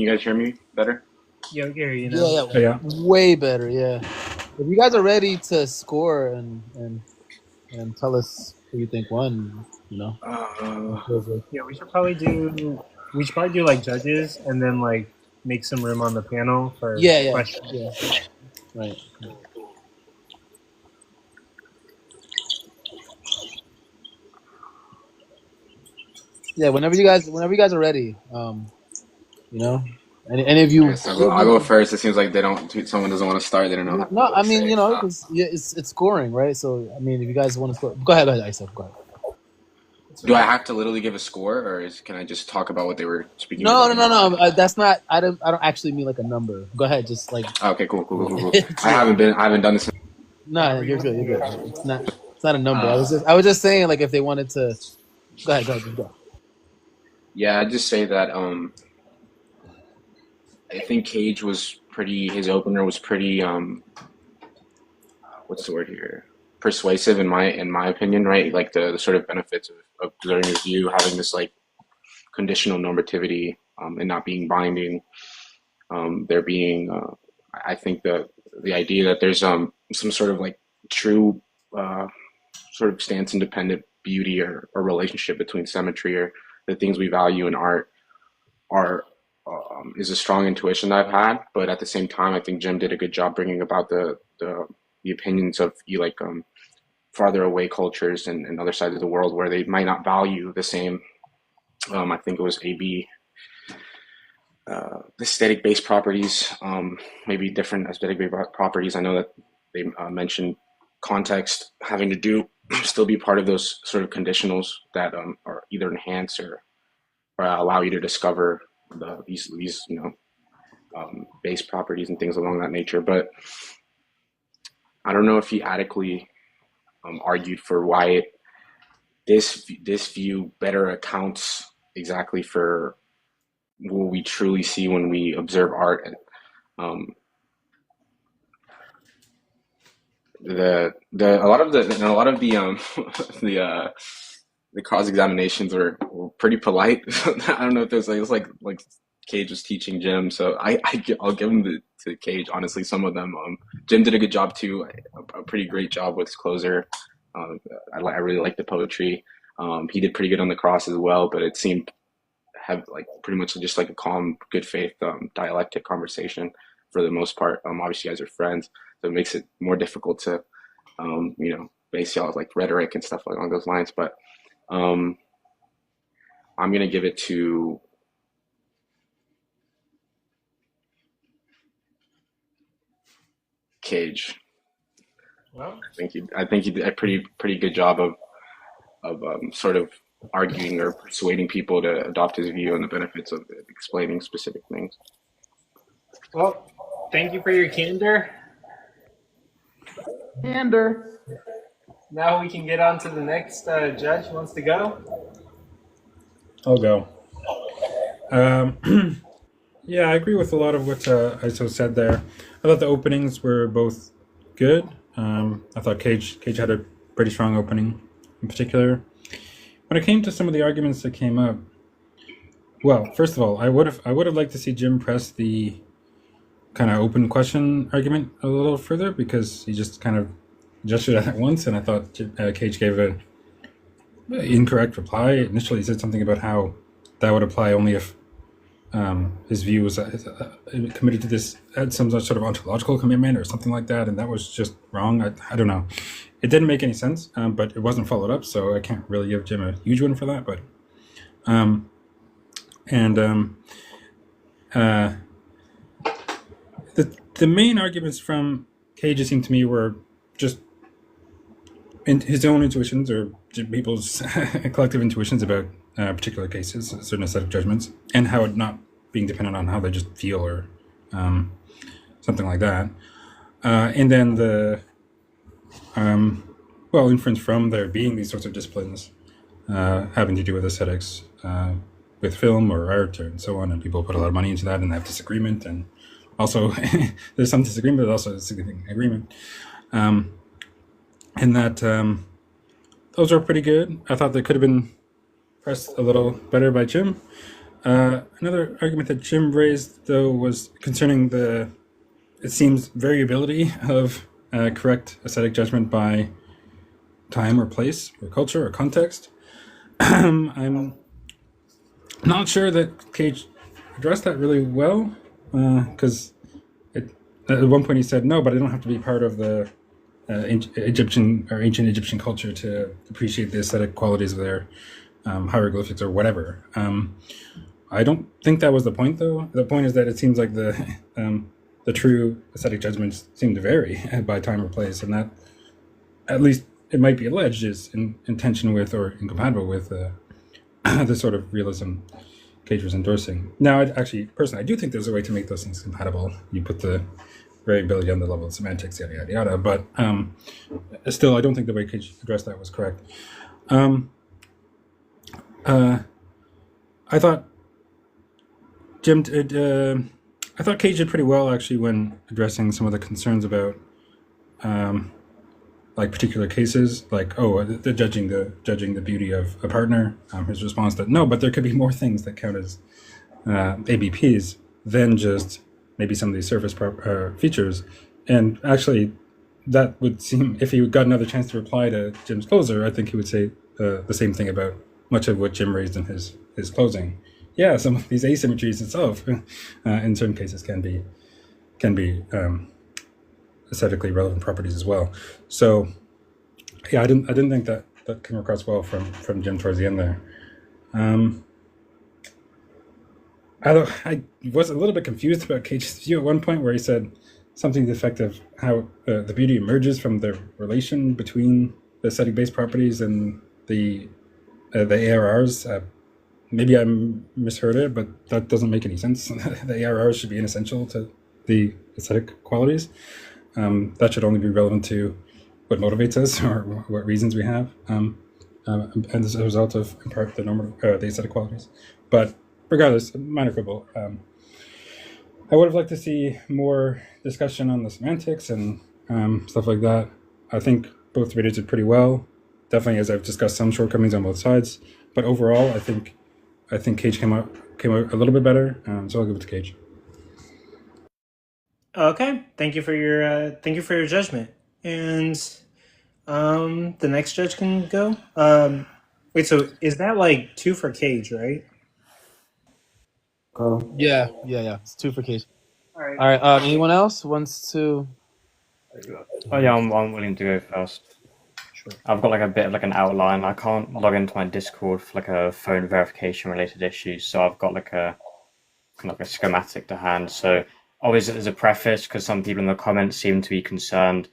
you guys hear me better? Yeah, Gary, you know. Yeah, way better. Yeah, if you guys are ready to score and tell us who you think won, you know. Yeah, we should probably do like judges and then like make some room on the panel for questions. Yeah, right. Yeah, whenever you guys are ready, you know. Any of you? Okay, so I'll go first. It seems like someone doesn't want to start. They don't know. No, I mean, you know, it's scoring, right? So, I mean, if you guys want to score, go ahead, Isa. Go ahead. Do I have to literally give a score, or can I just talk about what they were speaking? No. That's not. I don't actually mean like a number. Go ahead, just like. Okay, cool. I haven't done this. No, you're good. It's not a number. I was just saying, like, if they wanted to. Go ahead. Just go. Yeah, I'd just say that I think Kayj was his opener was pretty what's the word here? Persuasive in my opinion, right? Like the sort of benefits of observing his view, having this like conditional normativity and not being binding. There being I think the idea that there's some sort of like true sort of stance independent beauty or relationship between symmetry or the things we value in art is a strong intuition that I've had. But at the same time, I think Jim did a good job bringing about the opinions of farther away cultures and other sides of the world where they might not value the same. I think it was AB. Aesthetic-based properties, maybe different aesthetic-based properties. I know that they mentioned context having to do still be part of those sort of conditionals that are either enhance or allow you to discover these base properties and things along that nature. But I don't know if he adequately argued for why this view better accounts exactly for what we truly see when we observe art. And a lot of the the cross examinations were pretty polite. I don't know if there's like Kayj was teaching Jim, so I'll give him to Kayj. Honestly, some of them Jim did a good job too, a pretty great job with his closer. I really like the poetry. He did pretty good on the cross as well, but it seemed have like pretty much just like a calm, good faith dialectic conversation for the most part. Obviously, you guys are friends, so it makes it more difficult to base y'all like rhetoric and stuff along those lines. But I'm gonna give it to Kayj. Well, I think he did a pretty good job of sort of arguing or persuading people to adopt his view and the benefits of explaining specific things. well, thank you for your candor. Candor. Now we can get on to the next judge who wants to go. I'll go. Yeah, I agree with a lot of what Iso said there. I thought the openings were both good. I thought Kayj had a pretty strong opening in particular. When it came to some of the arguments that came up, well, first of all, I would have liked to see Jim press the kind of open question argument a little further, because he just kind of gestured at it once, and I thought Kayj gave an incorrect reply. Initially, he said something about how that would apply only if his view was committed to this, had some sort of ontological commitment or something like that, and that was just wrong. I don't know. It didn't make any sense, but it wasn't followed up, so I can't really give Jim a huge one for that. But the main arguments from Kayj, it seemed to me, were just his own intuitions or people's collective intuitions about particular cases, certain set of judgments, and how it not being dependent on how they just feel or something like that. And then the inference from there being these sorts of disciplines having to do with aesthetics, with film or art and so on, and people put a lot of money into that and they have disagreement, and also there's some disagreement, but also a significant agreement. And that those are pretty good. I thought they could have been pressed a little better by Jim. Another argument that Jim raised, though, was concerning it seems, variability of correct aesthetic judgment by time or place or culture or context. I'm not sure that Kayj addressed that really well, because at one point he said, no, but I don't have to be part of the Egyptian or ancient Egyptian culture to appreciate the aesthetic qualities of their hieroglyphics or whatever. I don't think that was the point, though. The point is that it seems like the true aesthetic judgments seem to vary by time or place, and that, at least it might be alleged, is in tension with or incompatible with the sort of realism Kayj was endorsing. Now, personally, I do think there's a way to make those things compatible. You put the variability on the level of semantics, yada, yada, yada. But still, I don't think the way Kayj addressed that was correct. I thought Kayj did pretty well, actually, when addressing some of the concerns about like particular cases, like, the judging the beauty of a partner. His response that no, but there could be more things that count as ABPs than just maybe some of these surface features. And actually, that would seem, if he got another chance to reply to Jim's closer, I think he would say the same thing about much of what Jim raised in his closing. yeah, some of these asymmetries itself, in certain cases, can be aesthetically relevant properties as well. So, yeah, I didn't think that came across well from Jim towards the end there. I was a little bit confused about Kayj's view at one point where he said something to the effect of how the beauty emerges from the relation between the aesthetic-based properties and the ARRs. Maybe I misheard it, but that doesn't make any sense. The ARRs should be inessential to the aesthetic qualities. That should only be relevant to what motivates us or what reasons we have, and as a result of, in part, the aesthetic qualities. But regardless, minor quibble. I would have liked to see more discussion on the semantics and stuff like that. I think both debaters did pretty well. Definitely, as I've discussed, some shortcomings on both sides. But overall, I think Kayj came out a little bit better. So I'll give it to Kayj. Okay, thank you for your judgment. And the next judge can go. Wait, so is that like 2 for Kayj, right? Yeah. It's 2 for Kayj. All right. All right. Anyone else wants to? Oh yeah, I'm willing to go first. Sure. I've got like a bit of like an outline. I can't log into my Discord for like a phone verification related issue, so I've got like a kind of a schematic to hand. So obviously there's a preface because some people in the comments seem to be concerned.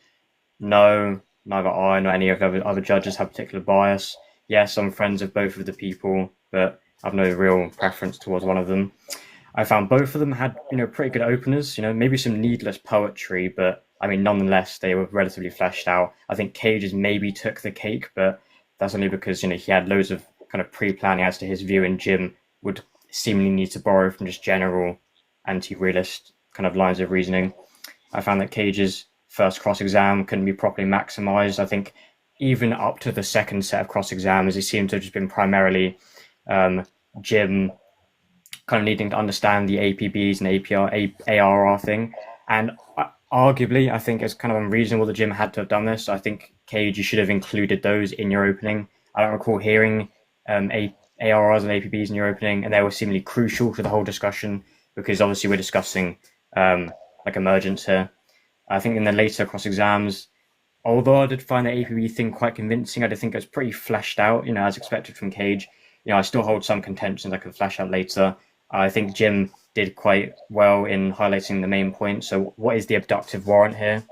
No, neither I nor any of the other judges have particular bias. Yes, I'm friends of both of the people, but I've no real preference towards one of them. I found both of them had, pretty good openers, maybe some needless poetry, but I mean, nonetheless, they were relatively fleshed out. I think Kayj's maybe took the cake, but that's only because, he had loads of kind of pre-planning as to his view, and Jim would seemingly need to borrow from just general anti-realist kind of lines of reasoning. I found that Kayj's first cross-exam couldn't be properly maximized. I think even up to the second set of cross-exams, it seemed to have just been primarily Jim kind of needing to understand the APBs and ARR thing. And arguably, I think it's kind of unreasonable that Jim had to have done this. I think, Kayj, you should have included those in your opening. I don't recall hearing ARRs and APBs in your opening, and they were seemingly crucial to the whole discussion because obviously we're discussing like emergence here. I think in the later cross-exams, although I did find the APB thing quite convincing, I did think it was pretty fleshed out, as expected from Kayj. I still hold some contentions I could flesh out later. I think Jim did quite well in highlighting the main point. So what is the abductive warrant here?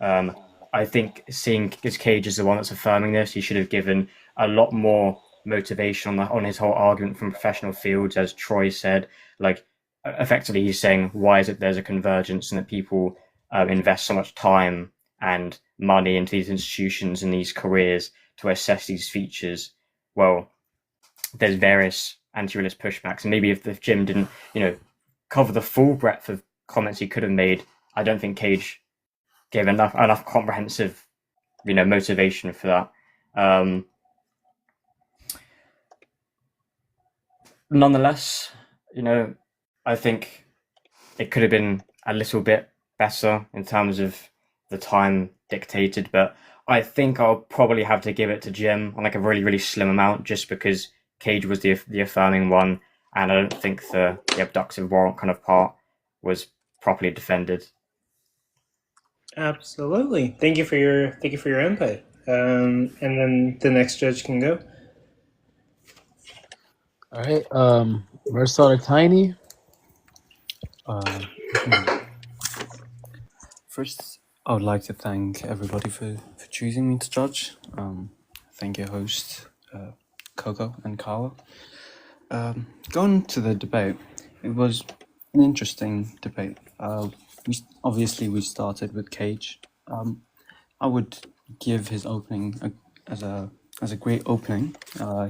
I think seeing as Kayj is the one that's affirming this, he should have given a lot more motivation on his whole argument from professional fields, as Troy said. Like, effectively, he's saying, why is it there's a convergence and that people invest so much time and money into these institutions and these careers to assess these features? Well, there's various anti-realist pushbacks, and maybe if Jim didn't, cover the full breadth of comments he could have made, I don't think Kayj gave enough comprehensive, motivation for that. Nonetheless, I think it could have been a little bit better in terms of the time dictated, but I think I'll probably have to give it to Jim on like a really, really slim amount, just because Kayj was the affirming one, and I don't think the abductive warrant kind of part was properly defended. Absolutely. Thank you for your input. And then the next judge can go. All right. We're starting Tiny. First, I would like to thank everybody for choosing me to judge. Thank your host, Coco and Carla. Going to the debate, it was an interesting debate. We started with Kayj. I would give his opening as a great opening.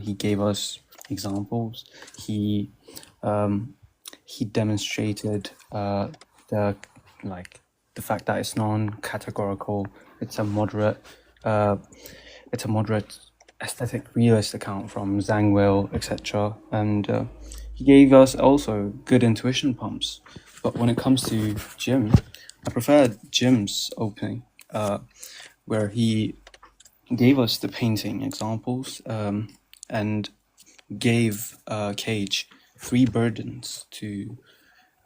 He gave us examples. He demonstrated the fact that it's non-categorical. It's a moderate aesthetic realist account from Zangwill, etc. And he gave us also good intuition pumps. But when it comes to Jim, I prefer Jim's opening, where he gave us the painting examples and gave Kayj three burdens to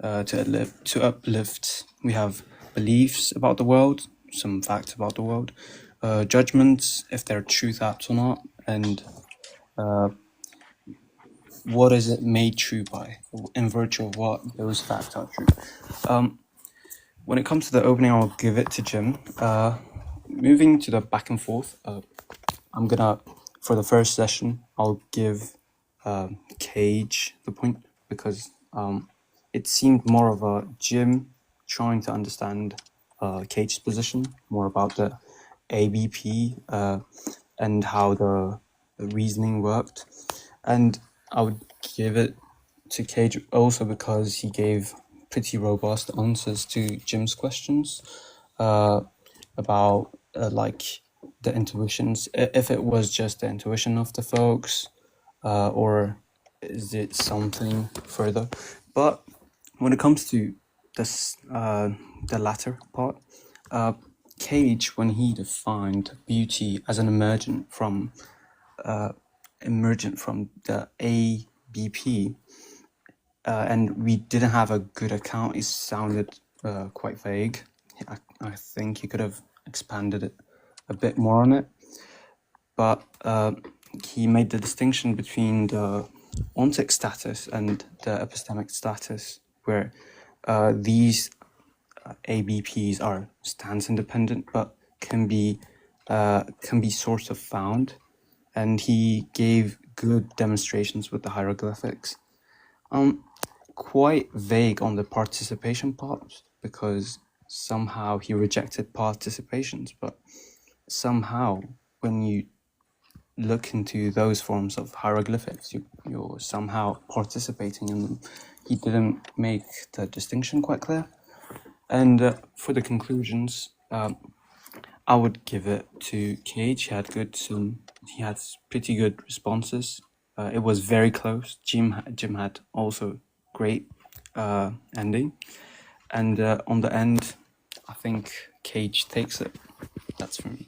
uplift. We have beliefs about the world, some facts about the world, judgments, if they're truth apps or not, and what is it made true by, in virtue of what those facts are true. When it comes to the opening, I'll give it to Jim. Moving to the back and forth, I'm gonna, for the first session, I'll give Kayj the point, because it seemed more of a Jim trying to understand Kayj's position, more about the ABP and how the reasoning worked. And I would give it to Kayj also because he gave pretty robust answers to Jim's questions about like the intuitions, if it was just the intuition of the folks, or is it something further. But when it comes to this, the latter part, Kayj, when he defined beauty as an emergent from the ABP, and we didn't have a good account, it sounded quite vague. I think he could have expanded it a bit more on it, but he made the distinction between the ontic status and the epistemic status, where these ABPs are stance independent, but can be sort of found, and he gave good demonstrations with the hieroglyphics. Quite vague on the participation part, because somehow he rejected participations, but somehow when you look into those forms of hieroglyphics, you're somehow participating in them. He didn't make the distinction quite clear. And for the conclusions, I would give it to Kayj. He had pretty good responses. It was very close. Jim had also great ending. And on the end, I think Kayj takes it. That's for me.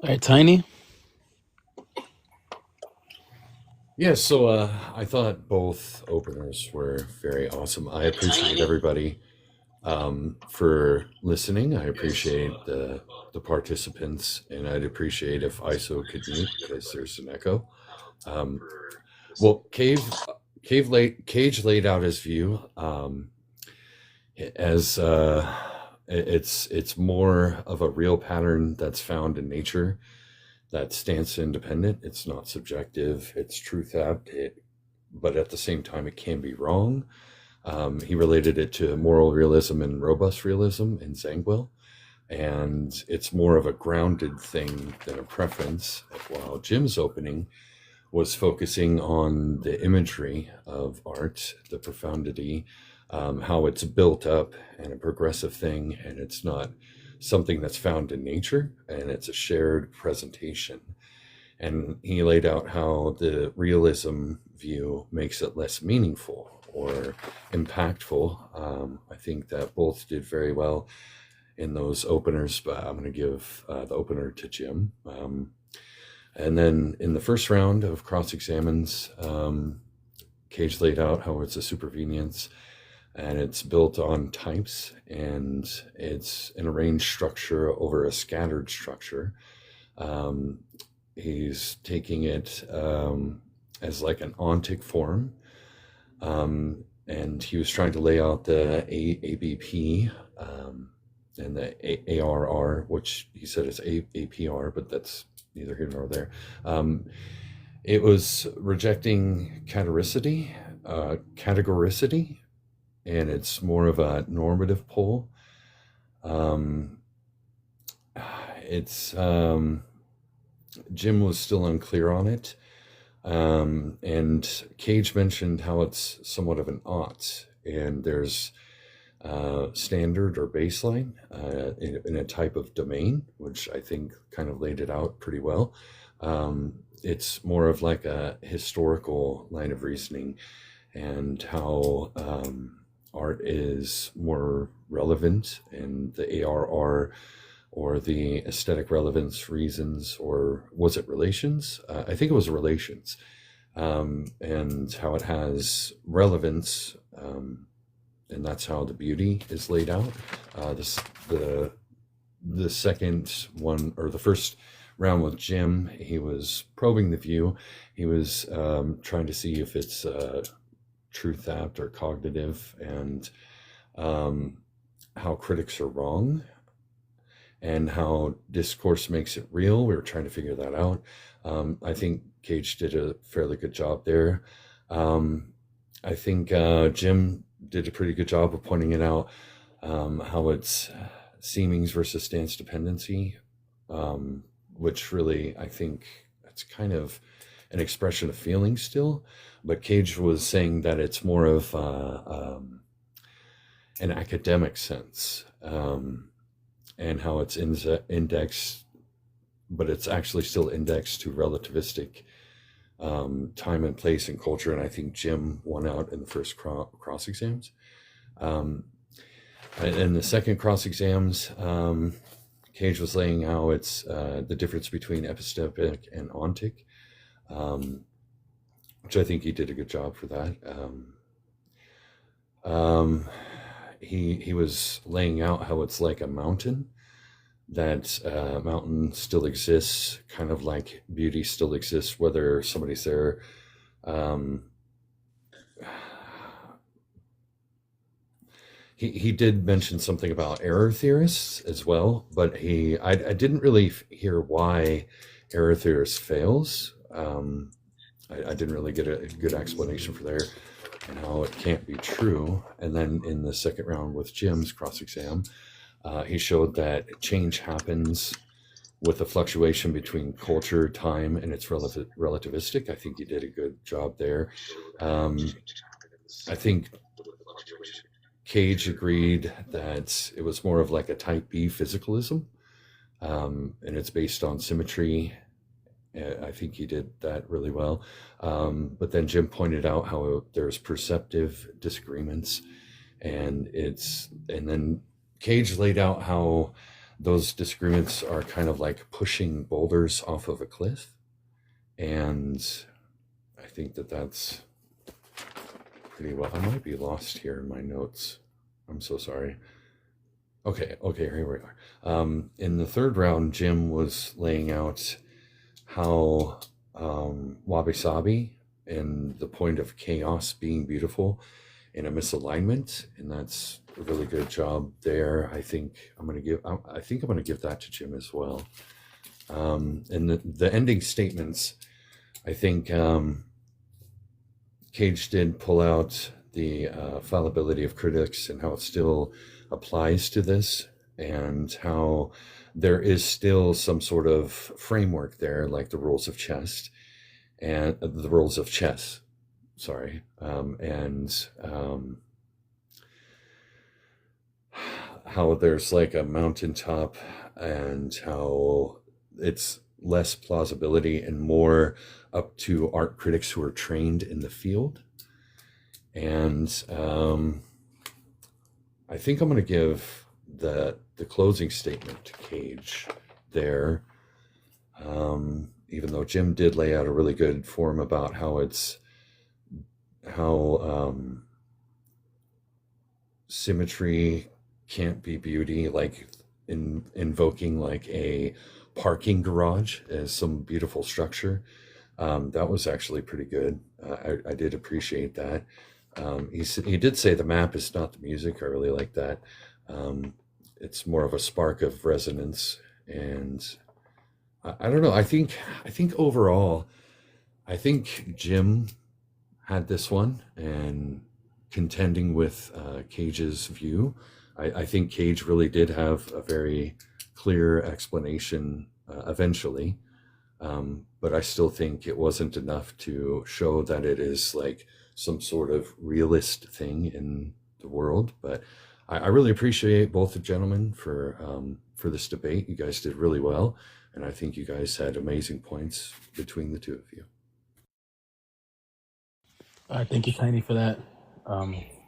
All right, Tiny. Yeah, so I thought both openers were very awesome. I appreciate everybody for listening. I appreciate the participants, and I'd appreciate if ISO could mute because there's an echo. Well, Kayj laid out his view as it's more of a real pattern that's found in nature, that stance independent. It's not subjective. It's truth apt. But at the same time, it can be wrong. He related it to moral realism and robust realism in Zangwill, and it's more of a grounded thing than a preference. While Jim's opening was focusing on the imagery of art, the profundity, how it's built up and a progressive thing, and it's not something that's found in nature, and it's a shared presentation. And he laid out how the realism view makes it less meaningful or impactful. I think that both did very well in those openers, but I'm going to give the opener to Jim. And then in the first round of cross-examines, Kayj laid out how it's a supervenience, and it's built on types, and it's an arranged structure over a scattered structure. He's taking it as like an ontic form, and he was trying to lay out the ABP and the ARR, which he said is APR, but that's neither here nor there. It was rejecting categoricity, and it's more of a normative pull. Jim was still unclear on it, and Kayj mentioned how it's somewhat of an ought, and there's standard or baseline in a type of domain, which I think kind of laid it out pretty well. It's more of like a historical line of reasoning, and how art is more relevant, and the ARR or the aesthetic relevance reasons, or was it relations? I think it was relations. and how it has relevance, and that's how the beauty is laid out. The second one, or the first round with Jim, he was probing the view. He was trying to see if it's truth apt or cognitive, and how critics are wrong, and how discourse makes it real. We were trying to figure that out. I think Kayj did a fairly good job there. I think Jim did a pretty good job of pointing it out, how it's seemings versus stance dependency, which really, I think it's kind of an expression of feeling still. But Kayj was saying that it's more of an academic sense, and how it's indexed, but it's actually still indexed to relativistic time and place and culture. And I think Jim won out in the first cross exams. In the second cross exams, Kayj was laying how it's the difference between epistemic and ontic, which I think he did a good job for that. He was laying out how it's like a mountain, that mountain still exists, kind of like beauty still exists, whether somebody's there. He did mention something about error theorists as well, but I didn't really hear why error theorist fails. I didn't really get a good explanation for there and how it can't be true. And then in the second round with Jim's cross-exam, he showed that change happens with a fluctuation between culture, time, and it's relativistic. I think he did a good job there. I think Kayj agreed that it was more of like a type B physicalism, and it's based on symmetry. I think he did that really well. But then Jim pointed out how there's perceptive disagreements, and then Kayj laid out how those disagreements are kind of like pushing boulders off of a cliff. And I think that that's pretty well. I might be lost here in my notes. I'm so sorry. Okay, here we are. In the third round, Jim was laying out how wabi-sabi and the point of chaos being beautiful in a misalignment, and that's a really good job there. I think I'm gonna give that to Jim as well. And the ending statements, I think Kayj did pull out the fallibility of critics and how it still applies to this, and how there is still some sort of framework there, like the rules of chess, and how there's like a mountaintop, and how it's less plausibility and more up to art critics who are trained in the field. And I think I'm going to give the closing statement to Kayj there, even though Jim did lay out a really good form about how symmetry can't be beauty, like invoking like a parking garage as some beautiful structure. That was actually pretty good. I did appreciate that. He did say the map is not the music. I really like that. It's more of a spark of resonance, and I don't know. I think overall, I think Jim had this one, and contending with Kayj's view. I think Kayj really did have a very clear explanation eventually, but I still think it wasn't enough to show that it is like some sort of realist thing in the world. But I really appreciate both the gentlemen for this debate. You guys did really well, and I think you guys had amazing points between the two of you. All right, thank you, Tiny, for that.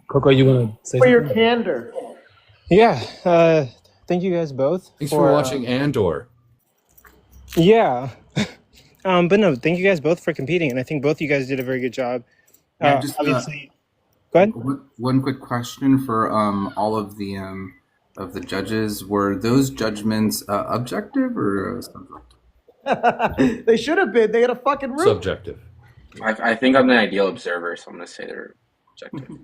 Coco, you want to say For your something? candor. Yeah. Thank you guys both Thanks for watching Andor. Yeah. But no, thank you guys both for competing, and I think both you guys did a very good job. Yeah, just Obviously, go ahead. one quick question for all of the judges. Were those judgments objective or subjective? They should have been. They had a fucking roof. Subjective. I think I'm the ideal observer, so I'm gonna say they're objective.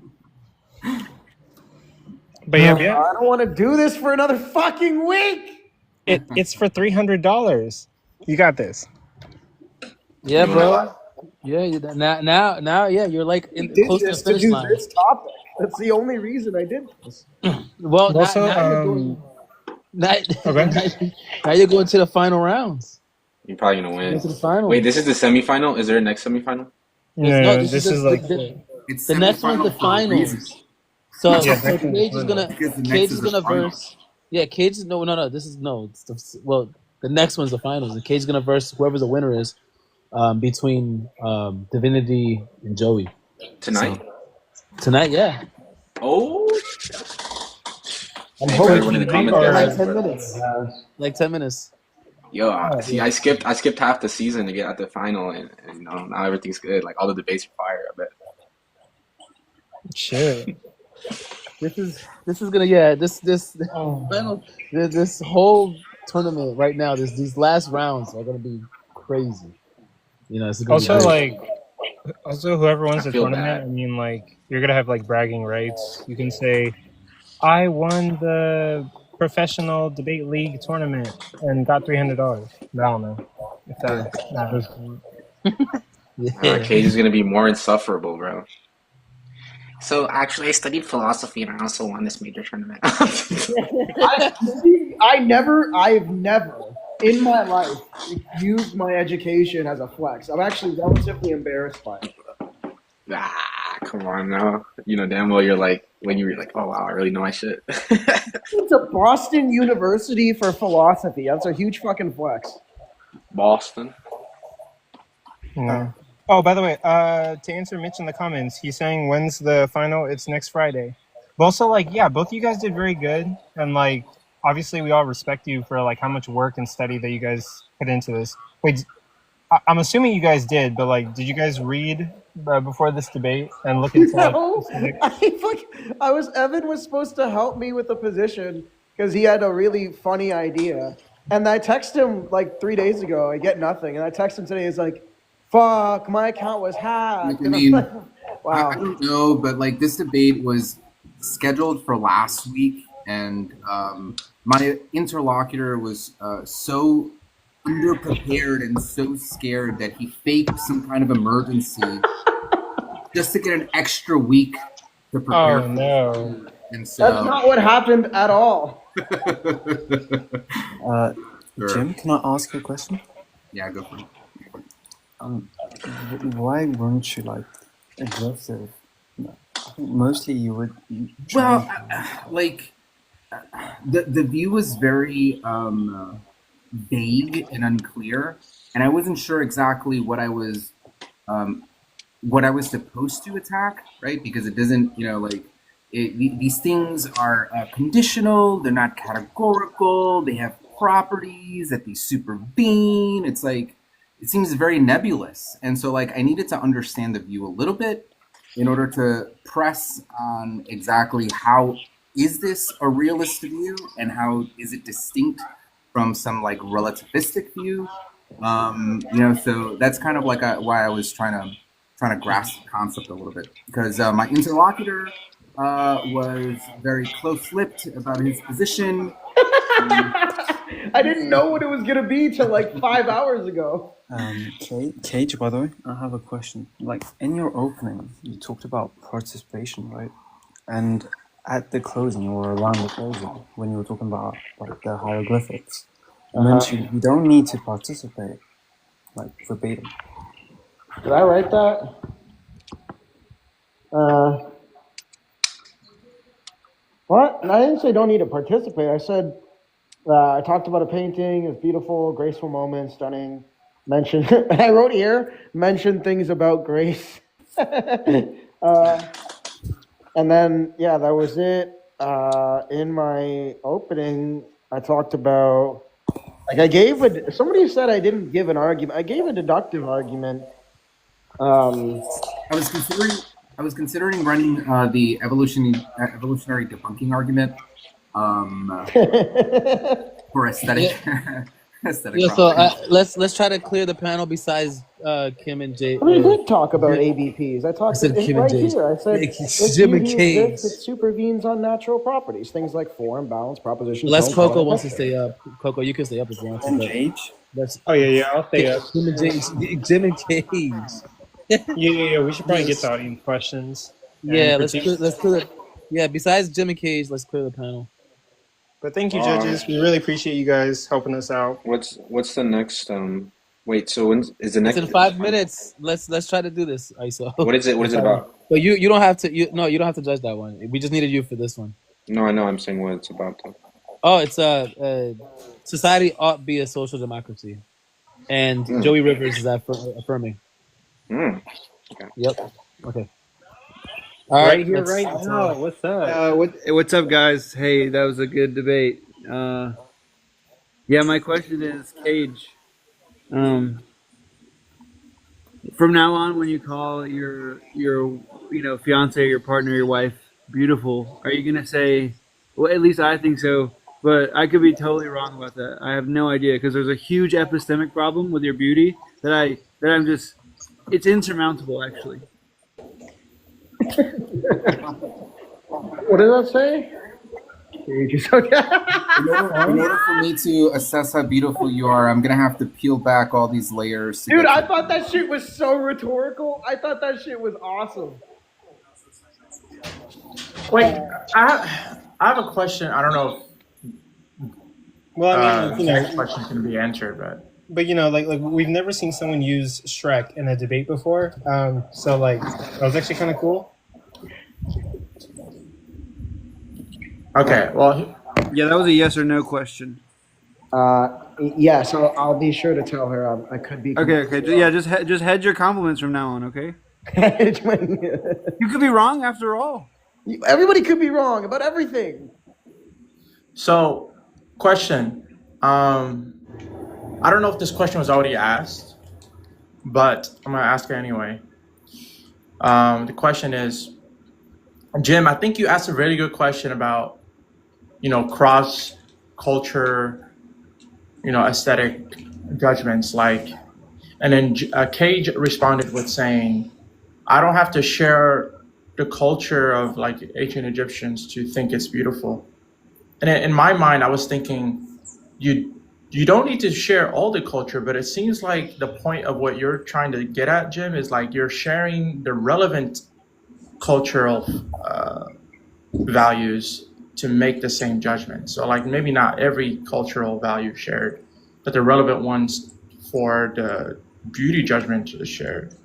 But yeah, I don't want to do this for another fucking week. It's for $300. You got this. Yeah, bro. Yeah, now, yeah, you're like close to the finish line. This topic. That's the only reason I did this. Well, Also, now you're going to the final rounds. You're probably gonna win. To the final. Wait, this is the semifinal. Is there a next semifinal? No, this is like It's the next one's the finals. So Kayj is gonna verse. Yeah, Kayj is no. This is no. The next one's the finals. And Kayj is gonna verse whoever the winner is, between Divinity and Joey. Tonight? Tonight, yeah. Oh. I'm Hey, hoping everyone in the comments there. like 10 minutes. Like 10 minutes. Yo, see, I skipped half the season to get at the final, and you know, now everything's good. Like all the debates are fire. I bet. Shit. This is gonna this whole tournament right now. These last rounds are gonna be crazy. You know, it's Also whoever wins the feel tournament, bad. I mean, like you're gonna have like bragging rights. You can say, "I won the professional debate league tournament and got $300." But I don't know if that matters. Kayj is gonna be more insufferable, bro. So actually, I studied philosophy, and I also won this major tournament. I've never in my life used my education as a flex. I'm actually relatively embarrassed by it. Come on now. You know damn well you're like, when you were like, oh wow, I really know my shit. It's a Boston University for philosophy. That's a huge fucking flex. Boston. Yeah. Oh, by the way, to answer Mitch in the comments, he's saying when's the final? It's next Friday. But also, like, yeah, both of you guys did very good, and like, obviously, we all respect you for like how much work and study that you guys put into this. Wait, I'm assuming you guys did, but like, did you guys read before this debate and look into? No, Evan was supposed to help me with the position because he had a really funny idea, and I texted him like 3 days ago. I get nothing, and I text him today. He's like, "Fuck, my account was hacked." I mean, wow. I don't know, but like this debate was scheduled for last week, and my interlocutor was so underprepared and so scared that he faked some kind of emergency just to get an extra week to prepare. Oh no! And so That's not what happened at all. Sure. Jim, can I ask you a question? Yeah, go for it. Why weren't you like aggressive? I think mostly you would. Well, like the view was very vague and unclear, and I wasn't sure exactly what I was supposed to attack, right? Because it doesn't, you know, like these things are conditional. They're not categorical. They have properties that they supervene. It's like it seems very nebulous, and so like I needed to understand the view a little bit in order to press on exactly how is this a realist view and how is it distinct from some like relativistic view. You know, so that's kind of like why I was trying to grasp the concept a little bit, because my interlocutor was very close-lipped about his position. I didn't know what it was gonna be till like 5 hours ago. Kayj, by the way, I have a question. Like in your opening, you talked about participation, right? And at the closing, or around the closing, when you were talking about like the hieroglyphics, you mentioned you don't need to participate, like verbatim. Did I write that? What? I didn't say don't need to participate. I said I talked about a painting. It's beautiful, graceful moment, stunning. Mentioned. I wrote here. Mentioned things about grace. And then yeah, that was it. In my opening, I talked about Like somebody said I didn't give an argument. I gave a deductive argument. I was considering running the evolutionary debunking argument for aesthetic. aesthetic Yeah, so properties. let's try to clear the panel besides Kim and Jay. We did talk about ABPs. I talked said Kim and right Jay. here. I said if Jim and beauty exists, Kayj. it supervenes on natural properties, things like form, balance, proposition. Unless tone, Coco color, wants to texture. stay up. Coco, you can stay up if you want to. But Oh yeah, I'll stay up. Jim and Kayj. Yeah. We should probably get to audience questions. Yeah, let's clear the. Yeah, besides Jim and Kayj, let's clear the panel. But thank you, judges. We really appreciate you guys helping us out. What's the next? Wait. So when is the next? It's in 5 minutes. Let's try to do this, ISO. What is it? What is it about? But you don't have to. You don't have to judge that one. We just needed you for this one. No, I know. I'm saying what it's about though. Oh, it's society ought be a social democracy, and Joey Rivers is affirming. Okay. Yep. Okay. All right here, right now. What's up? What's up, guys? Hey, that was a good debate. Yeah, my question is, Kayj. From now on, when you call your fiance, your partner, your wife beautiful, are you gonna say? Well, at least I think so, but I could be totally wrong about that. I have no idea because there's a huge epistemic problem with your beauty that I'm just. It's insurmountable, actually. What did that say? In order for me to assess how beautiful you are, I'm gonna have to peel back all these layers. Dude, I thought that shit was so rhetorical. I thought that shit was awesome. Wait, I have a question. I don't know if the next question can be answered, but like we've never seen someone use Shrek in a debate before. So like that was actually kind of cool. Okay, well, yeah, that was a yes or no question. Yeah, so I'll be sure to tell her I could be. Okay. Yeah, just hedge your compliments from now on, okay? You could be wrong after all. Everybody could be wrong about everything. So, question. I don't know if this question was already asked, but I'm gonna ask it anyway. The question is, Jim, I think you asked a really good question about, cross culture, aesthetic judgments, and then Kayj responded with saying, I don't have to share the culture of ancient Egyptians to think it's beautiful. And in my mind, I was thinking, you don't need to share all the culture, but it seems like the point of what you're trying to get at, Jim, is you're sharing the relevant cultural values to make the same judgment. So maybe not every cultural value shared, but the relevant ones for the beauty judgment is shared.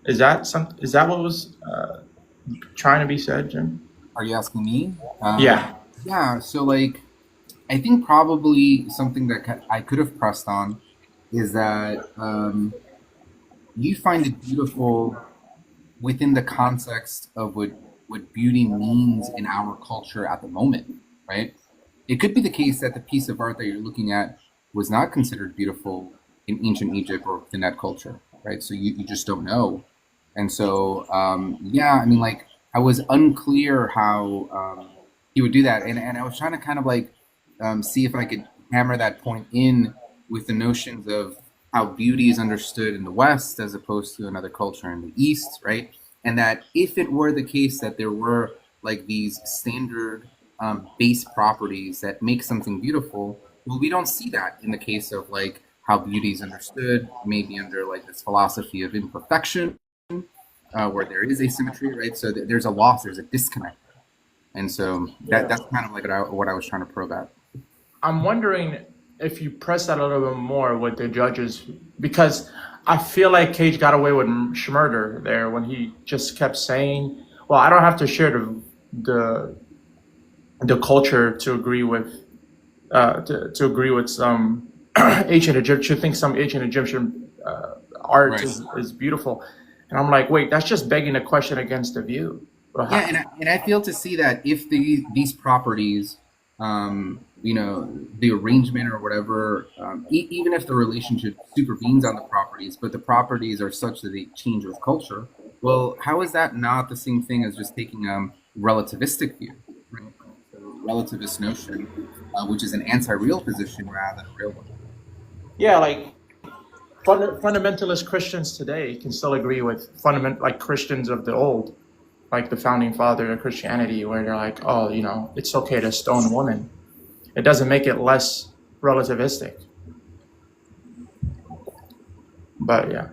Is that what was trying to be said, Jim? Are you asking me? Yeah. Yeah. So I think probably something that I could have pressed on is that you find it beautiful within the context of what beauty means in our culture at the moment, right? It could be the case that the piece of art that you're looking at was not considered beautiful in ancient Egypt or within that culture, right? So you just don't know. And so, I was unclear how he would do that. And I was trying to kind of see if I could hammer that point in with the notions of how beauty is understood in the West as opposed to another culture in the East, right? And that if it were the case that there were these standard base properties that make something beautiful, well, we don't see that in the case of how beauty is understood, maybe under this philosophy of imperfection, where there is asymmetry, right? So there's a loss, there's a disconnect. And so that's kind of what I was trying to probe at. I'm wondering if you press that a little bit more with the judges, because I feel like Kayj got away with schmurder there when he just kept saying, well, I don't have to share the culture to agree with some ancient Egyptian, think some ancient Egyptian art Right. is beautiful. And I'm like, wait, that's just begging a question against the view. Yeah, and I feel to see that if these properties the arrangement or whatever, even if the relationship supervenes on the properties, but the properties are such that they change with culture, well, how is that not the same thing as just taking a relativistic view, right? So relativist notion, which is an anti-real position rather than a real one. Yeah, like fundamentalist Christians today can still agree with like Christians of the old, like the founding father of Christianity, where they're like, oh, it's okay to stone a woman. It doesn't make it less relativistic. But yeah,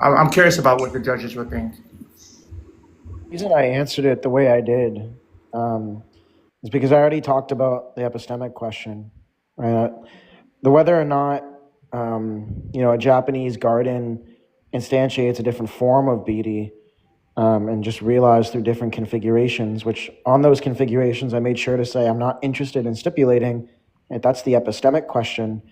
I'm curious about what the judges would think. The reason I answered it the way I did is because I already talked about the epistemic question, right? The whether or not a Japanese garden instantiates a different form of beauty, and just realized through different configurations, which on those configurations I made sure to say I'm not interested in stipulating if that's the epistemic question.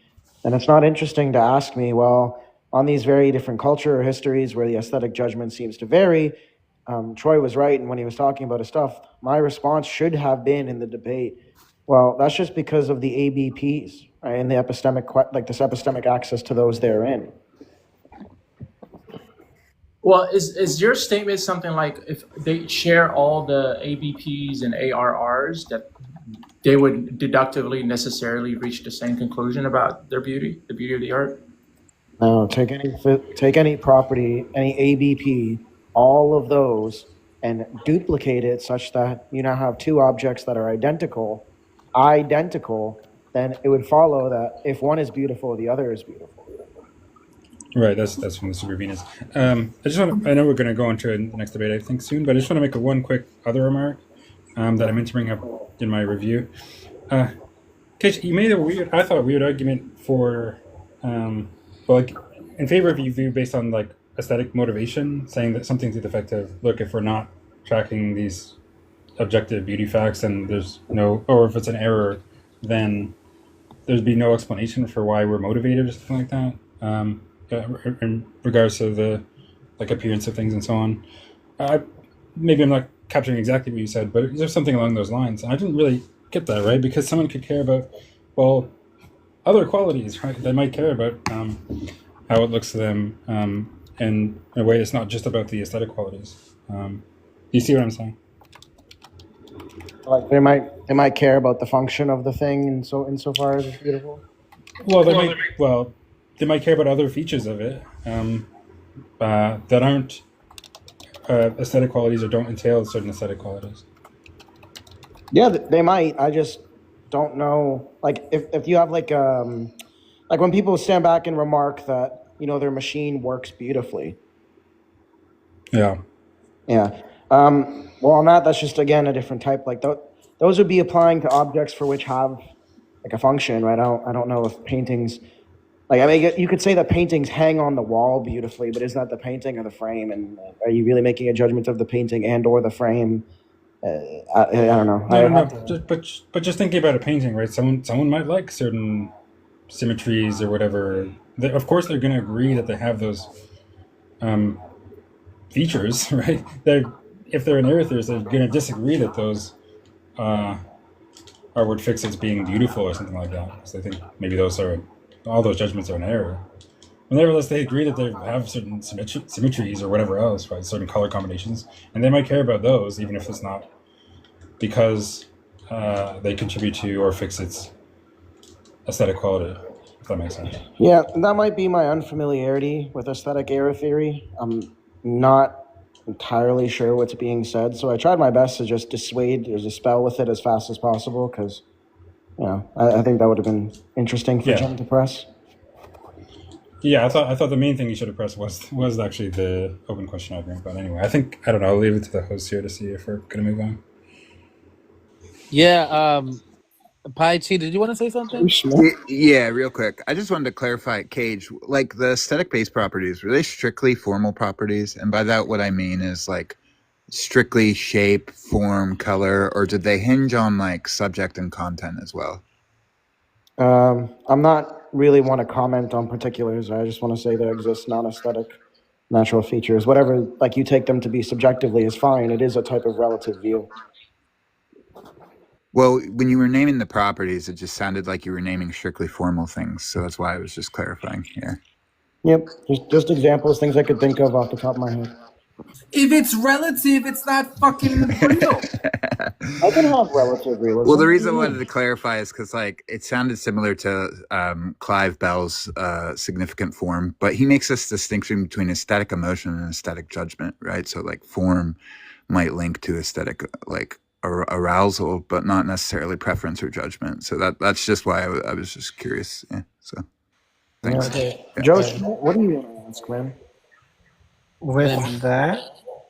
And it's not interesting to ask me, well, on these very different culture or histories where the aesthetic judgment seems to vary, Troy was right, and when he was talking about his stuff, my response should have been in the debate, well, that's just because of the ABPs, right, and the epistemic, like this epistemic access to those therein. Well, is your statement something like if they share all the ABPs and ARRs that they would deductively necessarily reach the same conclusion about their beauty, the beauty of the art? No, take any property, any ABP, all of those, and duplicate it such that you now have two objects that are identical, then it would follow that if one is beautiful, the other is beautiful. Right, that's from the Super Venus. I know we're going to go into the next debate, I think, soon, but I just want to make one quick other remark that I meant to bring up in my review. Kayj, you made a weird argument for, in favor of your view based on like aesthetic motivation, saying that something to the effect of, look, if we're not tracking these objective beauty facts, then there's or if it's an error, then there'd be no explanation for why we're motivated or something like that. In regards to the appearance of things and so on. Maybe I'm not capturing exactly what you said, but there's something along those lines. I didn't really get that, right? Because someone could care about, other qualities, right? They might care about how it looks to them in a way that's not just about the aesthetic qualities. You see what I'm saying? Like they might care about the function of the thing, and insofar as it's beautiful. They might care about other features of it that aren't aesthetic qualities or don't entail certain aesthetic qualities. Yeah, they might. I just don't know. Like if you have like when people stand back and remark that their machine works beautifully. Yeah. Yeah. Well, on that's just again a different type. Like those would be applying to objects for which have like a function, right? I don't know if paintings. You could say that paintings hang on the wall beautifully, but is that the painting or the frame? And are you really making a judgment of the painting and or the frame? I don't know. No. But just thinking about a painting, right? Someone might like certain symmetries or whatever. Of course, they're going to agree that they have those features, right? If they're an atheist, they're going to disagree that those are what fixes being beautiful or something like that. So I think maybe all those judgments are an error. But nevertheless, they agree that they have certain symmetries or whatever else, right? Certain color combinations, and they might care about those, even if it's not because they contribute to or fix its aesthetic quality. If that makes sense. Yeah, that might be my unfamiliarity with aesthetic error theory. I'm not entirely sure what's being said, so I tried my best to just dissuade or dispel with it as fast as possible because. I think that would have been interesting for Jim to press. Yeah, I thought the main thing you should have pressed was actually the open question argument. But anyway, I don't know. I'll leave it to the host here to see if we're going to move on. Yeah, Pai Chi, did you want to say something? Yeah, real quick. I just wanted to clarify, Kayj, like the aesthetic-based properties, were they strictly formal properties? And by that, what I mean is like strictly shape, form, color, or did they hinge on like subject and content as well? I'm not really want to comment on particulars. I just want to say there exist non-aesthetic natural features. Whatever you take them to be subjectively is fine. It is a type of relative view. Well, when you were naming the properties, it just sounded like you were naming strictly formal things. So that's why I was just clarifying here. Yep, just examples, things I could think of off the top of my head. If it's relative, it's not fucking real. I can have relative realism. Well, the reason I wanted to clarify is because, like, it sounded similar to Clive Bell's significant form, but he makes this distinction between aesthetic emotion and aesthetic judgment, right? So, like, form might link to aesthetic, like, arousal, but not necessarily preference or judgment. So that's just why I was just curious. Yeah. So, thanks. Okay. Joe, what do you want to ask, man? With that,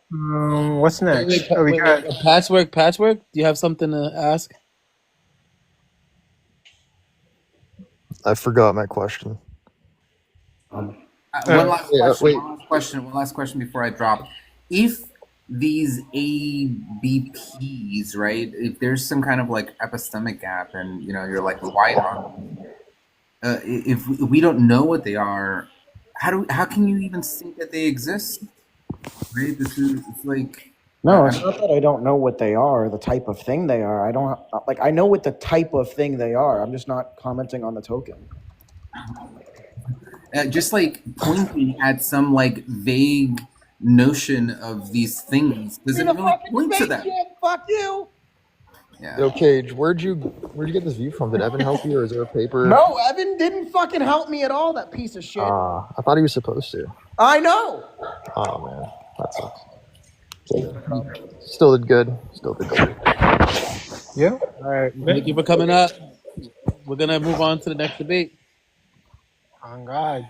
what's next? Wait, We got Patchwork. Do you have something to ask? I forgot my question. One last question before I drop. If these ABPs, right? If there's some kind of like epistemic gap, and you're like, why not? If we don't know what they are, how can you even think that they exist? Right? It's like No, it's not that I don't know what they are, the type of thing they are. I know what the type of thing they are. I'm just not commenting on the token. Just like pointing at some like vague notion of these things doesn't really point to them. Fuck you. Yeah. Yo, Kayj, where'd you get this view from? Did Evan help you, or is there a paper? No, Evan didn't fucking help me at all, that piece of shit. I thought he was supposed to. I know. Oh, man. That sucks. Still did good. Yeah. All right. Thank you for coming up. We're going to move on to the next debate. On God.